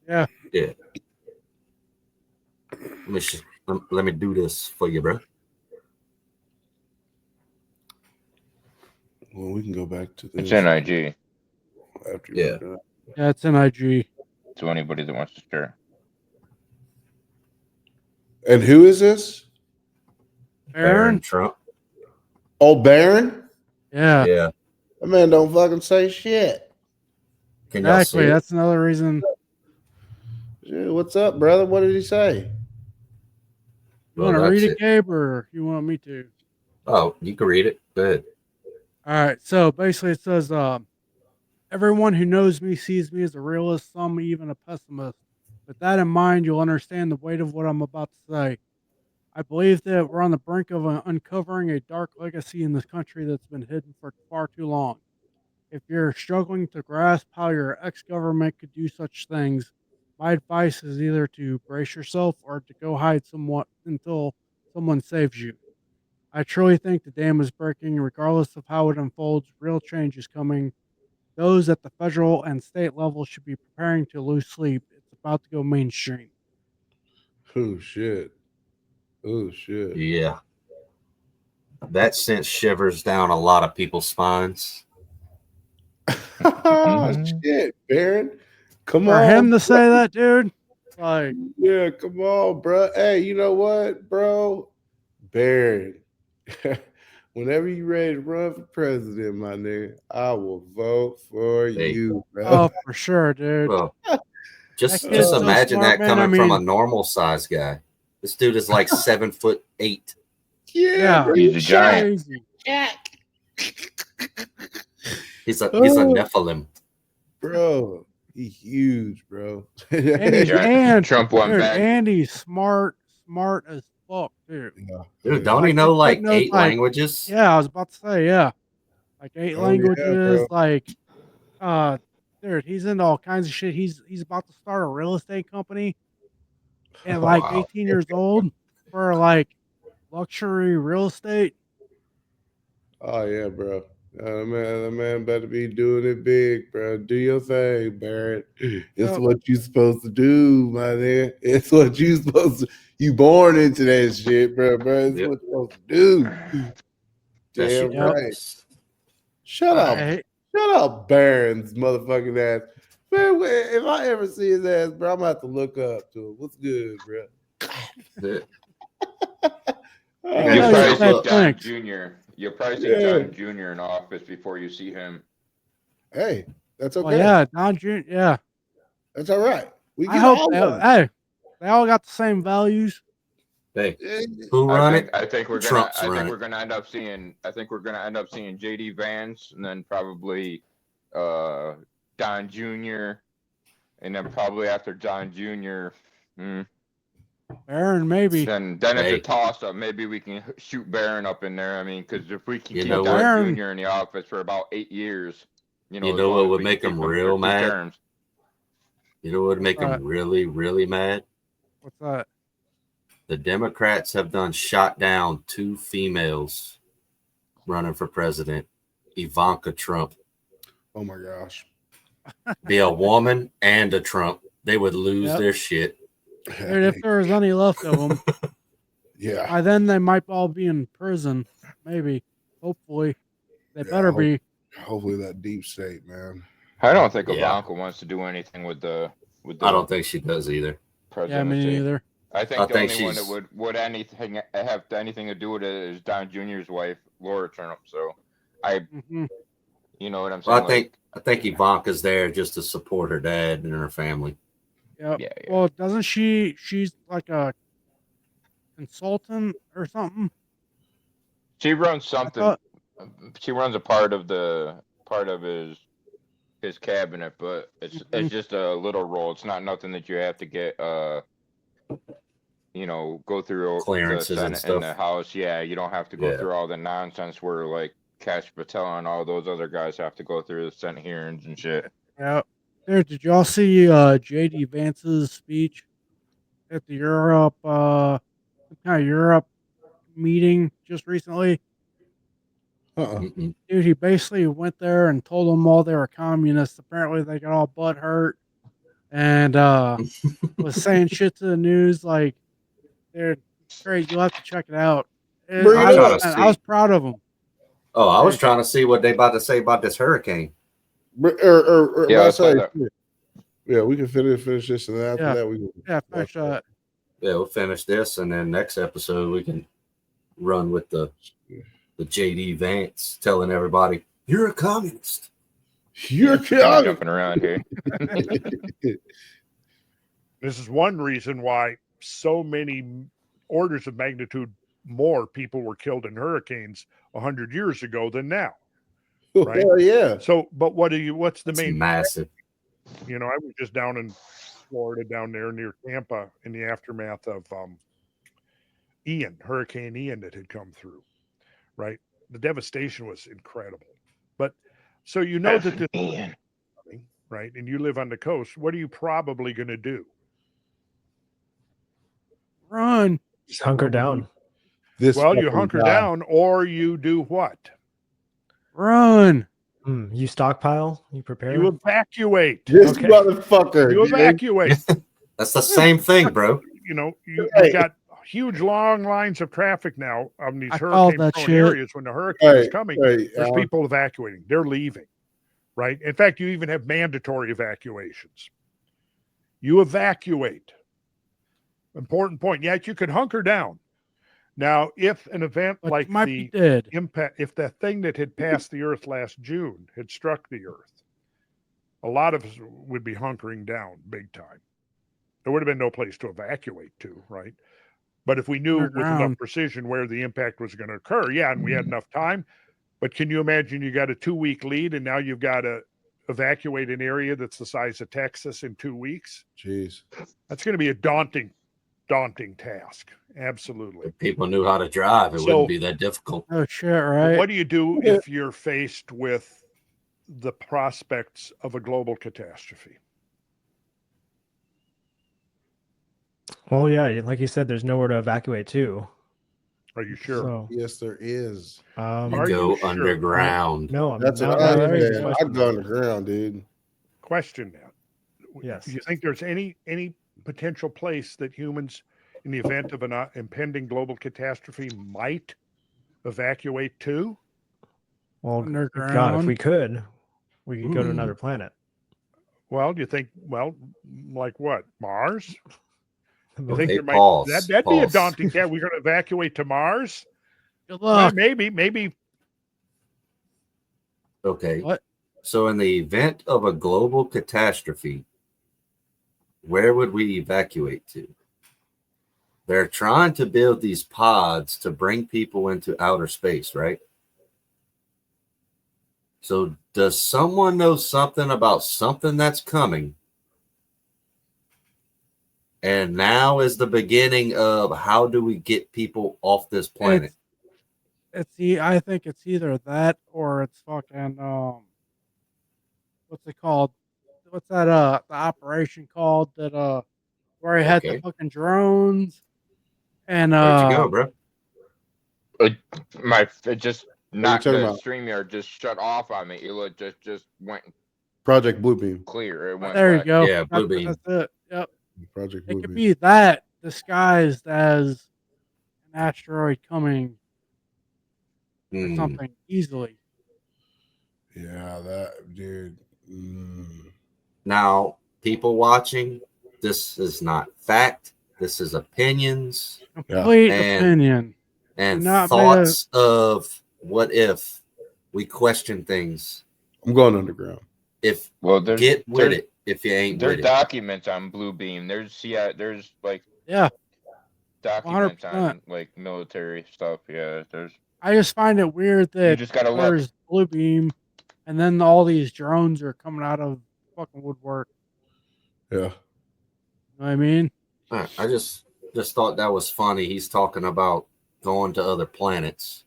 Yeah. Yeah. Let me do this for you, bro. Well, we can go back to this. It's in IG. After Yeah. Yeah, it's in IG. To anybody that wants to share. And who is this? Barron Trump. Oh, Barron? Yeah. Yeah. That man don't fucking say shit. Can y'all see Exactly. it? That's another reason. Yeah, what's up, brother? What did he say? You want to read it, Gabe, or you want me to? Oh, you can read it. Good. All right. So basically, it says, everyone who knows me sees me as a realist, some even a pessimist. With that in mind, you'll understand the weight of what I'm about to say. I believe that we're on the brink of uncovering a dark legacy in this country that's been hidden for far too long. If you're struggling to grasp how your ex-government could do such things, my advice is either to brace yourself or to go hide somewhat until someone saves you. I truly think the dam is breaking, regardless of how it unfolds. Real change is coming. Those at the federal and state level should be preparing to lose sleep. It's about to go mainstream. Oh shit. Oh shit. Yeah. That sent shivers down a lot of people's spines. Shit, Barron. Come For on. him to say that, dude. Like, yeah, come on, bro. Hey, you know what, bro? Barron. Whenever you ready to run for president, my nigga, I will vote for you, bro. Oh, for sure, dude. Well, just kid's so imagine smart, that man. coming from a normal size guy. This dude is like 7'8". Yeah, He's a giant. crazy. He's a Nephilim. Bro, he's huge, bro. Giant. Trump went dude, back. Andy's smart as fuck, dude. Dude, don't Like, he know this like kid knows, 8 like- languages? Yeah, I was about to say, yeah, like 8 Oh, yeah, languages. bro. Like, dude, he's into all kinds of shit. He's about to start a real estate company at like Wow. 18 years old for like luxury real estate. Oh yeah, bro. The man better be doing it big, bro. Do your thing, Barrett. It's Yep. what you supposed to do, my nigga. It's what you supposed to. You born into that shit, bro. It's Yep. what you supposed to do. That shit Damn right. happens. Shut up, Hey, shut up, Barron's motherfucking ass. Man, if I ever see his ass, bro, I'm gonna have to look up to him. What's good, bro? Yeah. Oh, You'll Yeah, probably look see up. John Thanks. Jr. You'll probably see Yeah. John Jr. in office before you see him. hey, that's okay. well, yeah, Don Jr. Yeah, That's all right. We I get hope all they, of hey, they all got the same values. Hey, it. who run it? I think we're gonna. Trump's I think running. we're gonna end up seeing. I think we're gonna end up seeing J.D. Vance, and then probably Don Jr. And then probably after Don Jr. Barron, maybe. Then it's Hey. a toss up. Maybe we can shoot Barron up in there. I mean, because if we can You keep know Don what? Barron- Jr. in the office for about 8 years, You as know long what as would we make can him keep for real 2 mad? terms. You know what would make him really, really mad? What's that? The Democrats have done shot down 2 females running for president. Ivanka Trump. Oh my gosh. Be a woman and a Trump. They would lose Yep. their shit. Dude, if there was any left of them, Yeah. by then they might all be in prison. Maybe, hopefully, they Yeah, better be. Hopefully that deep state, man. I don't think Yeah. Ivanka wants to do anything with the I don't think she does either. Yeah, presidency. me neither. I think I the think only one that she's- would have anything to do with it is Don Jr.'s wife, Laura Trump. So Mhm. you know what I'm saying? Well, I think Ivanka's there just to support her dad and her family. Yep. Yeah. Well, doesn't she? She's like a consultant or something. She runs something. thought- She runs a part of his cabinet, but it's Mhm. just a little role. It's not nothing that you have to get go through Clearances the and Senate and the stuff. House. Yeah, you don't have to go Yeah. through all the nonsense where like Kash Patel and all those other guys have to go through the Senate hearings and shit. Yeah. Dude, did y'all see JD Vance's speech at the Europe Europe meeting just recently? Mm-mm. Dude, he basically went there and told them all they were communists. Apparently they got all butt hurt and was saying shit to the news like, dude, great, you'll have to check it out. Bring it up. I was proud of him. Oh, I was trying to see what they about to say about this hurricane. Yeah, I let's play say, that. yeah, we can finish this, and then after Yeah. that we can Finish that. Yeah, we'll finish this, and then next episode we can run with the JD Vance telling everybody you're a communist. You're I'm jumping around here. This is one reason why so many orders of magnitude more people were killed in hurricanes 100 years ago than now. Right. Hell yeah. So, but what's the It's main? massive. You know, I was just down in Florida, down there near Tampa, in the aftermath of Hurricane Ian that had come through. Right, the devastation was incredible. But so you know that this is coming, right, and you live on the coast. What are you probably going to do? Run. Just hunker down. You fucking hunker guy. down, or you do what? Run. You stockpile. You prepare. You evacuate. This Okay. motherfucker. You dude. evacuate. That's the same thing, bro. You know, you Hey. got huge long lines of traffic now on these I called hurricane that prone shit. areas. When the hurricane is Hey, coming, hey, there's Alan. people evacuating. They're leaving. Right. In fact, you even have mandatory evacuations. You evacuate. Important point. Yet you could hunker down. Now, if an event But like you might the be dead. impact, if that thing that had passed the earth last June had struck the earth, a lot of us would be hunkering down big time. There would have been no place to evacuate to, right? But if we knew with enough Underground. precision where the impact was going to occur, yeah, and we had enough time. But can you imagine you got a 2-week lead and now you've got to evacuate an area that's the size of Texas in 2 weeks? Jeez. That's going to be a daunting task. Absolutely. If people knew how to drive, it So- wouldn't be that difficult. Oh shit! Right. What do you do if you're faced with the prospects of a global catastrophe? Well, yeah, like you said, there's nowhere to evacuate to. Are you sure? So, Yes, there is. You Are go you sure? underground. no, I'm That's not what I'm answering your saying. question. I'd go underground, dude. Question that. Yes. Do you think there's any potential place that humans, in the event of an impending global catastrophe, might evacuate to? Well, God, if Underground. we could go to another planet. Well, do you think? Well, like what? Mars? You think Hey, there might pause, that'd be a pause. daunting task? We're going to evacuate to Mars? Good Well, luck. maybe. Okay. What? So, in the event of a global catastrophe, where would we evacuate to? They're trying to build these pods to bring people into outer space, right? So, does someone know something about something that's coming? And now is the beginning of how do we get people off this planet? I think it's either that or it's fucking what's it called? What's that the operation called that where he had the Okay. fucking drones and Where'd you go, bro? It just not the talking about? StreamYard just shut off on me. It just went Project Bluebeam. clear. It went there you black. go. Yeah, Blue Beam. That's it. Yep. Project It could Bluebeam. be that disguised as an asteroid coming or Hmm. something easily. Yeah, that dude. Now, people watching, this is not fact. This is opinions Complete And- opinion. and Not thoughts of what if we question things. I'm going underground. If Well, there's get with it if you ain't there's with it. documents on Bluebeam. There's like Yeah. documents 100%. on like military stuff. Yeah, there's I just find it weird you that just gotta look. there's Blue Beam and then all these drones are coming out of fucking woodwork. Yeah. You know what I mean? I just thought that was funny. He's talking about going to other planets.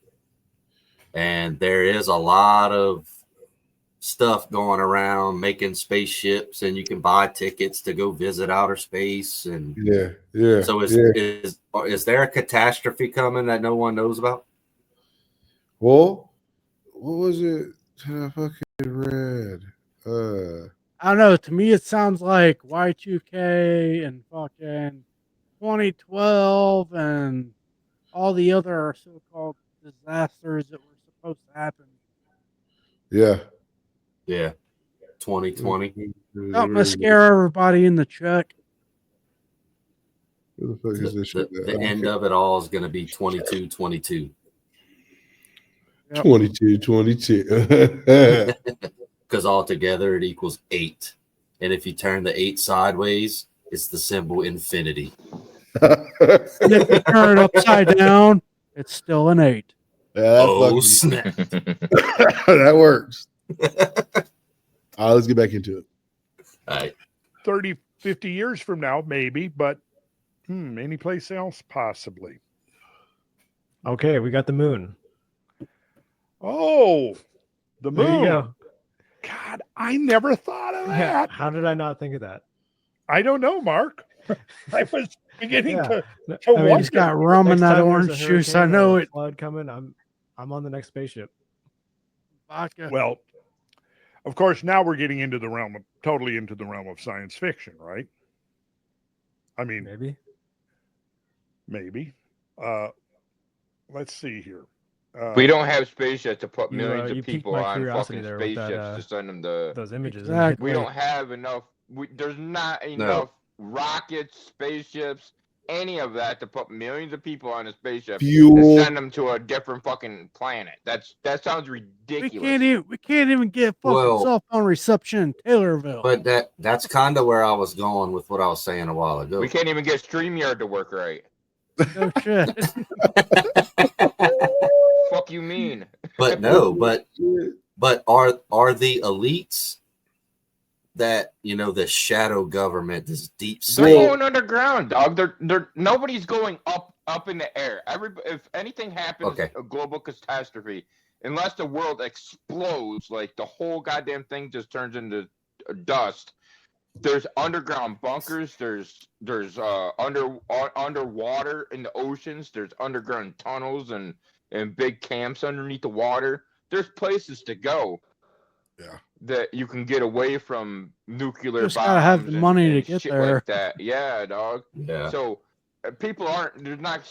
And there is a lot of stuff going around making spaceships, and you can buy tickets to go visit outer space. And Yeah. so is there a catastrophe coming that no one knows about? Well, what was it I fucking read? I don't know. To me, it sounds like Y2K and fucking 2012 and all the other so-called disasters that were supposed to happen. Yeah. Yeah. 2020. Something to scare everybody in the check. Where the fuck is this shit? The end of it all is going to be 22-22. Yep. 22. Because altogether it equals 8. And if you turn the 8 sideways, it's the symbol infinity. And if you turn it upside down, it's still an 8. Yeah, Oh, snap. that works. All right, let's get back into it. All right. 30, 50 years from now, maybe, but any place else possibly. Okay, we got the moon. Oh, the There you moon. go. God, I never thought of Yeah, that. how did I not think of that? I don't know, Mark. I was beginning Yeah. to I mean, wonder. He's got rum in next that time there's orange a juice. I hurricane know or a it. flood coming. I'm on the next spaceship. Vodka. Well, of course, now we're getting into the realm of science fiction, right? I mean, maybe. Let's see here. We don't have spaceships to put You, millions you of piqued people my on curiosity fucking there with spaceships that, to send them to. those images. Exactly. We don't have enough. There's not enough rockets, spaceships, any of that to put millions of people on a spaceship Fuel. and send them to a different fucking planet. That sounds We ridiculous. can't even get fucking cell phone reception in Taylorville. But that's kind of where I was going with what I was saying a while ago. We can't even get StreamYard to work right. No shit. Fuck you mean? But no, but are the elites that the shadow government, this deep They're state? going underground, dog. They're nobody's going up in the air. If anything happens, Okay. a global catastrophe, unless the world explodes, like the whole goddamn thing just turns into dust. There's underground bunkers. There's underwater in the oceans. There's underground tunnels and big camps underneath the water. There's places to go. Yeah. That you can get away from nuclear Just bombs gotta have the money and to get shit there. like that. Yeah, dog. Yeah. So people aren't. You're not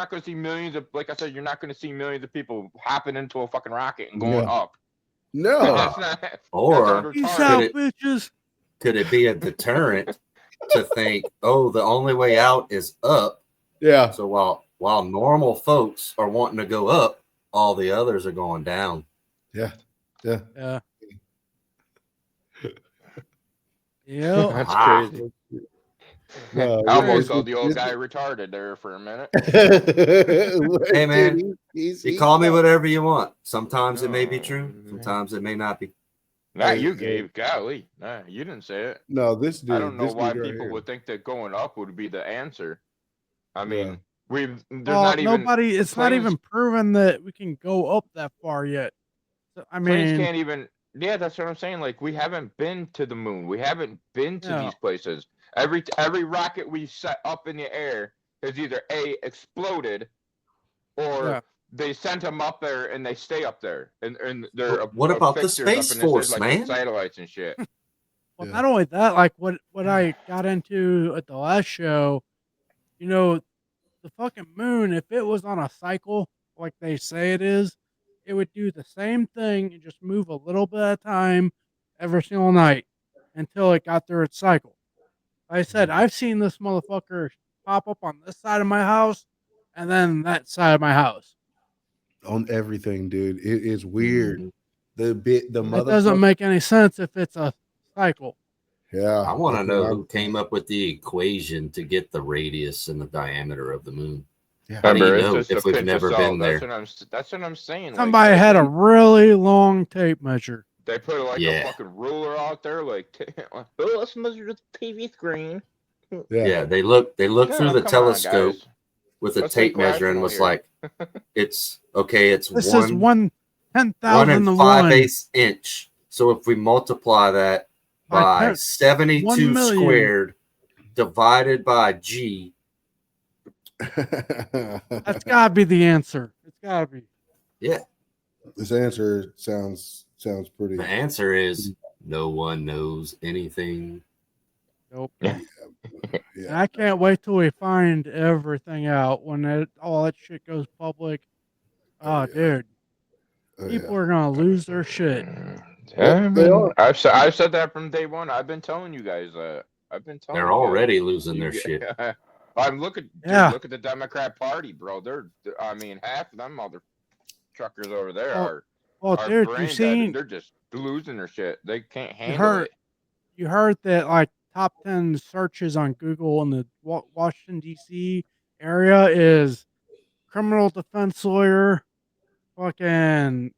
going to see millions of. Like I said, you're not going to see millions of people hopping into a fucking rocket and going up. No. That's not. Or that's Peace retarded. out, it- bitches. Could it be a deterrent to think, oh, the only way out is up? Yeah. So while normal folks are wanting to go up, all the others are going down. Yeah. Yeah. Yeah. Yep. That's Ah. crazy. No, I almost it's- called the old it's- guy retarded there for a minute. Hey, man, Dude, You he's call me fine. whatever you want. Sometimes it may be No, true. man. Sometimes it may not be. Not you, Gabe. Golly, nah, you didn't say it. No, this dude. I don't know this why dude right people here. would think that going up would be the answer. I mean, Yeah. there's Well, not even nobody. It's not planes- even proven that we can go up that far yet. So, I planes mean, can't even. Yeah, that's what I'm saying. Like we haven't been to the moon. We haven't been to Yeah. these places. Every rocket we set up in the air has either exploded or Yeah. they sent them up there and they stay up there and they're What about the fixtures up Space in the Force, like man? with satellites and shit. well, Yeah. not only that, like what I got into at the last show, the fucking moon, if it was on a cycle like they say it is, it would do the same thing and just move a little bit at a time every single night until it got through its cycle. Like I said, I've seen this motherfucker pop up on this side of my house and then that side of my house. On everything, dude. It is weird. Mhm. The It doesn't motherfucker. make any sense if it's a cycle. Yeah. I want to that's know what who came up with the equation to get the radius and the diameter of the moon. Yeah. How do you Remember, know it's just if a we've pinch never of been salt. there? That's what I'm saying. like, Somebody they- had a they- really long tape measure. They put like Yeah. a fucking ruler out there, like, oh, let's measure the TV screen. Yeah, they look through the come on, telescope guys. with a Let's tape think measure and rational was here. like, it's okay. It's This one is 1/10,000 1 and to 5/8 inch. So if we multiply that By by 10 72 1 million. squared divided by G, That's gotta be the answer. It's gotta be. This answer sounds pretty. the answer is no one knows anything. Nope. Yeah. And I can't wait till we find everything out when all that shit goes public. Oh, Oh, yeah. dude, Oh, people yeah. are gonna lose their shit. Yeah, I They mean, are. I've said that from day one. I've been telling you guys that. I've been telling They're you guys. already losing their You- shit. I'm looking. Yeah. Look at the Democrat Party, bro. I mean, half of them mother truckers over there Well, are dude, you brain dead. seen? They're just losing their shit. They can't handle heard- it. You heard that like top 10 searches on Google in the Washington D.C. area is criminal defense lawyer, fucking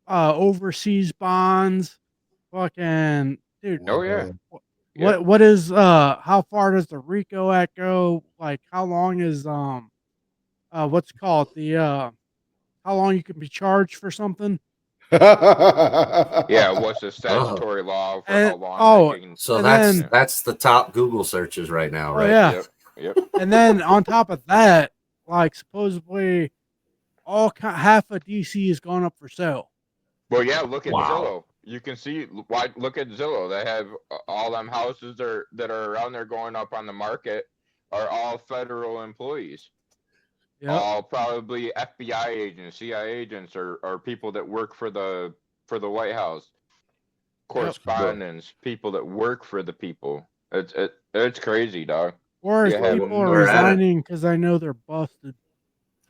overseas bonds, fucking dude. Oh yeah. Yeah. What is how far does the RICO Act go? Like how long is what's it called the how long you can be charged for something? Yeah, what's the statutory law for how And- long? oh, they can, So And that's then- that's the top Google searches right now, Oh, right? yeah. Yep. Yep. And then on top of that, like supposedly half of DC is going up for sale. Well, yeah. Look at Wow. Zillow. You can see. Look at Zillow. They have all them houses that are around there going up on the market are all federal employees. Yeah. All probably FBI agents, CIA agents, or people that work for the White House. Correspondents, people that work for the people. It's crazy, dog. Or is Yeah, people are we're at it. resigning because I know they're busted.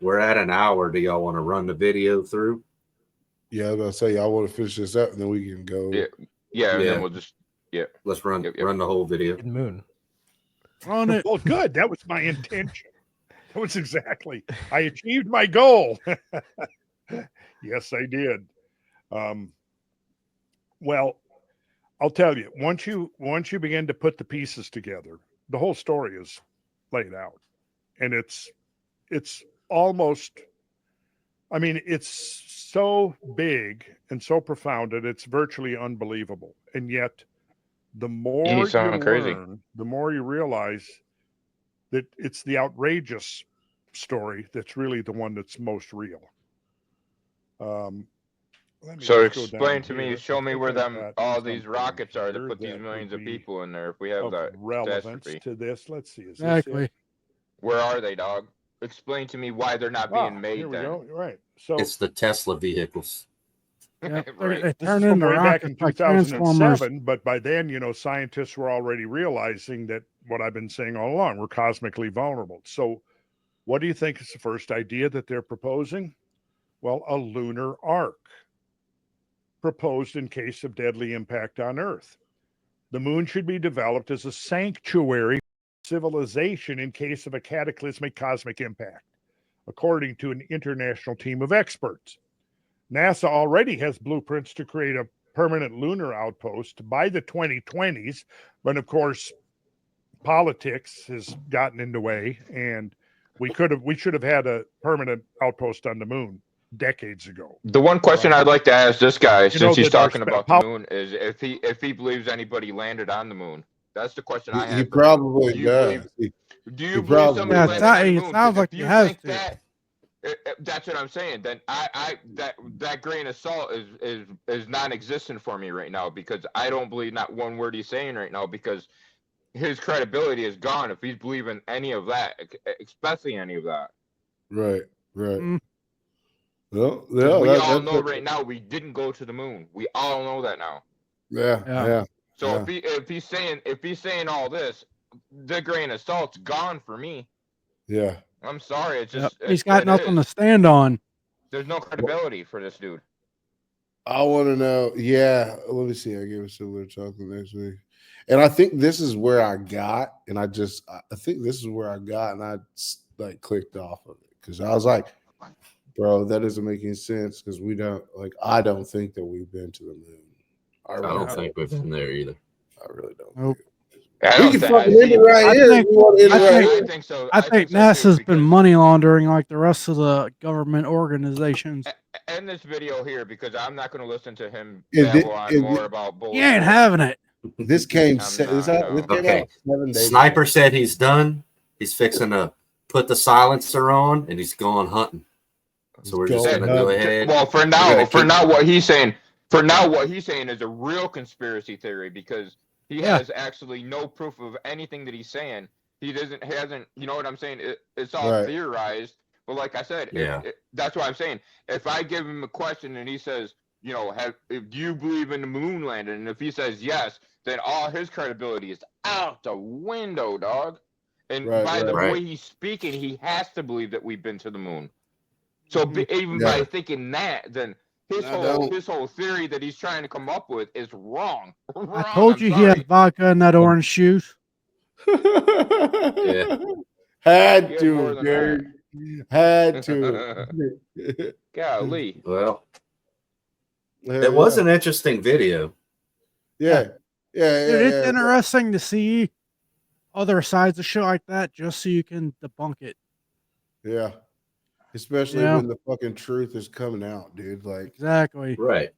We're at an hour. Do y'all want to run the video through? Yeah, I was gonna say I want to finish this up and then we can go. Yeah. Yeah, and Yeah. then we'll just Let's run Yep, yep. run the whole video. Moon. On it. Well, good. That was my intention. That was exactly. I achieved my goal. Yes, I did. Well, I'll tell you, once you begin to put the pieces together, the whole story is laid out. And it's almost, I mean, it's so big and so profound that it's virtually unbelievable. And yet the more you sound crazy. learn, the more you realize that it's the outrageous story that's really the one that's most real. Let me So just go explain down to me, here. show I me think where I've them got all these something rockets are to here put these that millions would of be people in there if we have of that relevance catastrophe. to this. Let's see. Is this Exactly. it? Where are they, dog? Explain to me why they're not being made Here we then. go. Right. So It's the Tesla vehicles. Yep. Right. They this turn is from into way back in rockets like Transformers. 2007, but by then, scientists were already realizing that what I've been saying all along, we're cosmically vulnerable. So what do you think is the first idea that they're proposing? Well, a lunar arc proposed in case of deadly impact on Earth. The moon should be developed as a sanctuary for civilization in case of a cataclysmic cosmic impact, according to an international team of experts. NASA already has blueprints to create a permanent lunar outpost by the 2020s, but of course, politics has gotten in the way, and we should have had a permanent outpost on the moon decades ago. The one question I'd like to ask this guy, since he's that our talking about the moon, is if he believes anybody landed on the moon. That's the question I He have. probably Do you does. believe? Do you he believe probably somebody Yeah, does. landed on the it moon? sounds 'Cause like if he you has think to. that, that's what I'm saying. Then that grain of salt is non-existent for me right now, because I don't believe not one word he's saying right now, because his credibility is gone if he's believing any of that, especially any of that. Right. Mm. Well, We yeah, all know right now we didn't go to the moon. We all know that now. Yeah. So if he's saying all this, the grain of salt's gone for me. Yeah. I'm sorry, it's Yep. just He's got it nothing is. to stand on. There's no credibility for this dude. I want to know. Yeah. Let me see. I gave a similar talk next week. And I think this is where I got, and I think this is where I got, and I like clicked off of it because I was like, bro, that doesn't make any sense because I don't think that we've been to the moon. I don't think we've been there either. I really don't. Nope. We can fucking end it right I here. think- We want to end it right I here. think so. I think so too, NASA's been because money laundering like the rest of the government organizations. end this video here, because I'm not going to listen to him If thi- babble on if more thi- about bullshit. You ain't having it. This came. I'm This not, came no. out Okay. 7 days. Sniper ago. said he's done. He's fixing to put the silencer on, and he's going hunting. So we're just Going gonna go hunting. ahead. Well, for now, what he's saying is a real conspiracy theory, because he has actually no proof of anything that he's saying. Hasn't. You know what I'm saying? It's all Right. theorized. But like I said, that's what I'm saying. If I give him a question and he says, do you believe in the moon landing? And if he says yes, then all his credibility is out the window, dog. And by the way he's speaking, he has to believe that we've been to the moon. So by thinking that, then his whole theory that he's trying to come up with is wrong. I told you he had vodka in that orange juice. Yeah. Had to, Derek. Had to. Golly. Well, it was an interesting video. Yeah. Dude, it's interesting to see other sides of shit like that just so you can debunk it. Yeah. Especially when the fucking truth is coming out, dude. Like exactly. Right.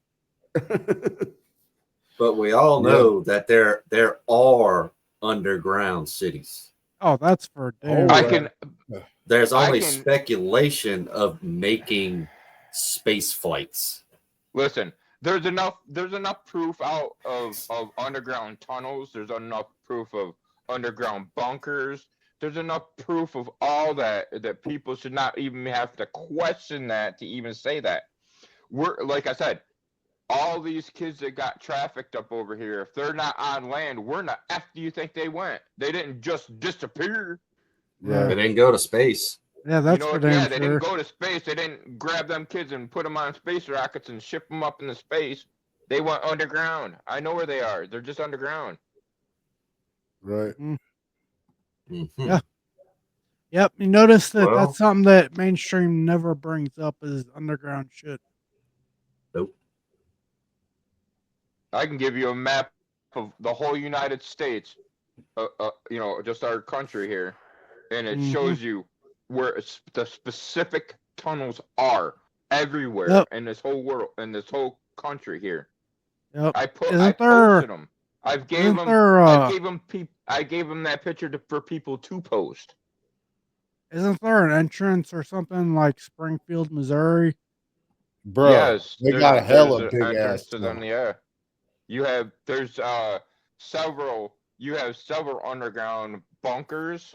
But we all know that there are underground cities. Oh, that's for damn. There's only speculation of making space flights. Listen, there's enough proof out of underground tunnels. There's enough proof of underground bunkers. There's enough proof of all that people should not even have to question that to even say that. We're, like I said, all these kids that got trafficked up over here, if they're not on land, where in the F do you think they went? They didn't just disappear. Right. They didn't go to space. Yeah, that's for damn they didn't go to space. They didn't grab them kids and put them on space rockets and ship them up into space. They went underground. I know where they are. They're just underground. Right. Yeah. Yep, you notice that Well- that's something that mainstream never brings up is underground shit. Nope. I can give you a map of the whole United States, you know, just our country here, and it shows you where the specific tunnels are everywhere Yep. in this whole world, in this whole country here. Yep. I Isn't posted them. I gave isn't them. there, I gave them that picture for people to post. Isn't there an entrance or something like Springfield, Missouri? Bro, Yes, they got a hella there's an big entrance ass to them. tunnel. Yeah, there's several. You have several underground bunkers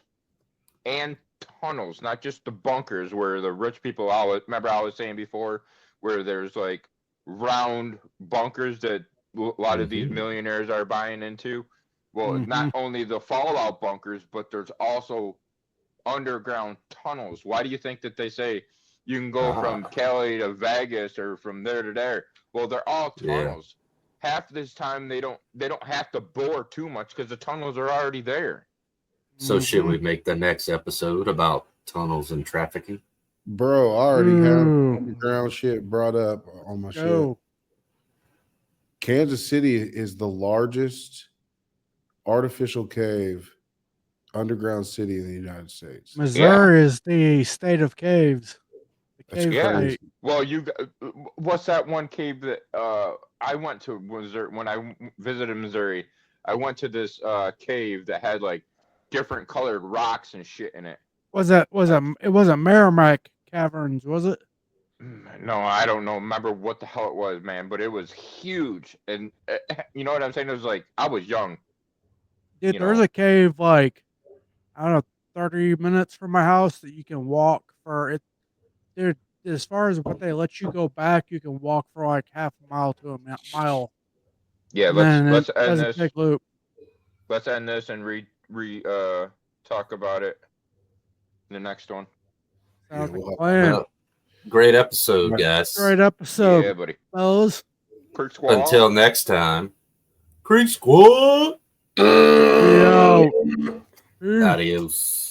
and tunnels, not just the bunkers where the rich people always remember I was saying before, where there's like round bunkers that a lot of these millionaires are buying into. Well, not only the fallout bunkers, but there's also underground tunnels. Why do you think that they say you can go from Cali to Vegas or from there to there? Well, they're all tunnels. Half this time they don't have to bore too much because the tunnels are already there. So should we make the next episode about tunnels and trafficking? Bro, I already have underground shit brought up on my shit. Kansas City is the largest artificial cave underground city in the United States. Missouri is the state of caves. The That's cave crazy. state. Well, what's that one cave that I went to Missouri when I visited Missouri? I went to this cave that had like different colored rocks and shit in it. It wasn't Merrimack Caverns, was it? No, I don't know. Remember what the hell it was, man? But it was huge, and you know what I'm saying? It was like I was young. Dude, there's a cave like I don't know, 30 minutes from my house that you can walk for it. Dude, as far as what they let you go back, you can walk for like half a mile to a mile. Yeah, And let's end a this. big loop. Let's end this and talk about it in the next one. Sounds like a plan. Well, great episode, guys. Great episode. Yeah, buddy. Fellas. Creek Squad. Until next time, Creek Squad. Yo. Adios.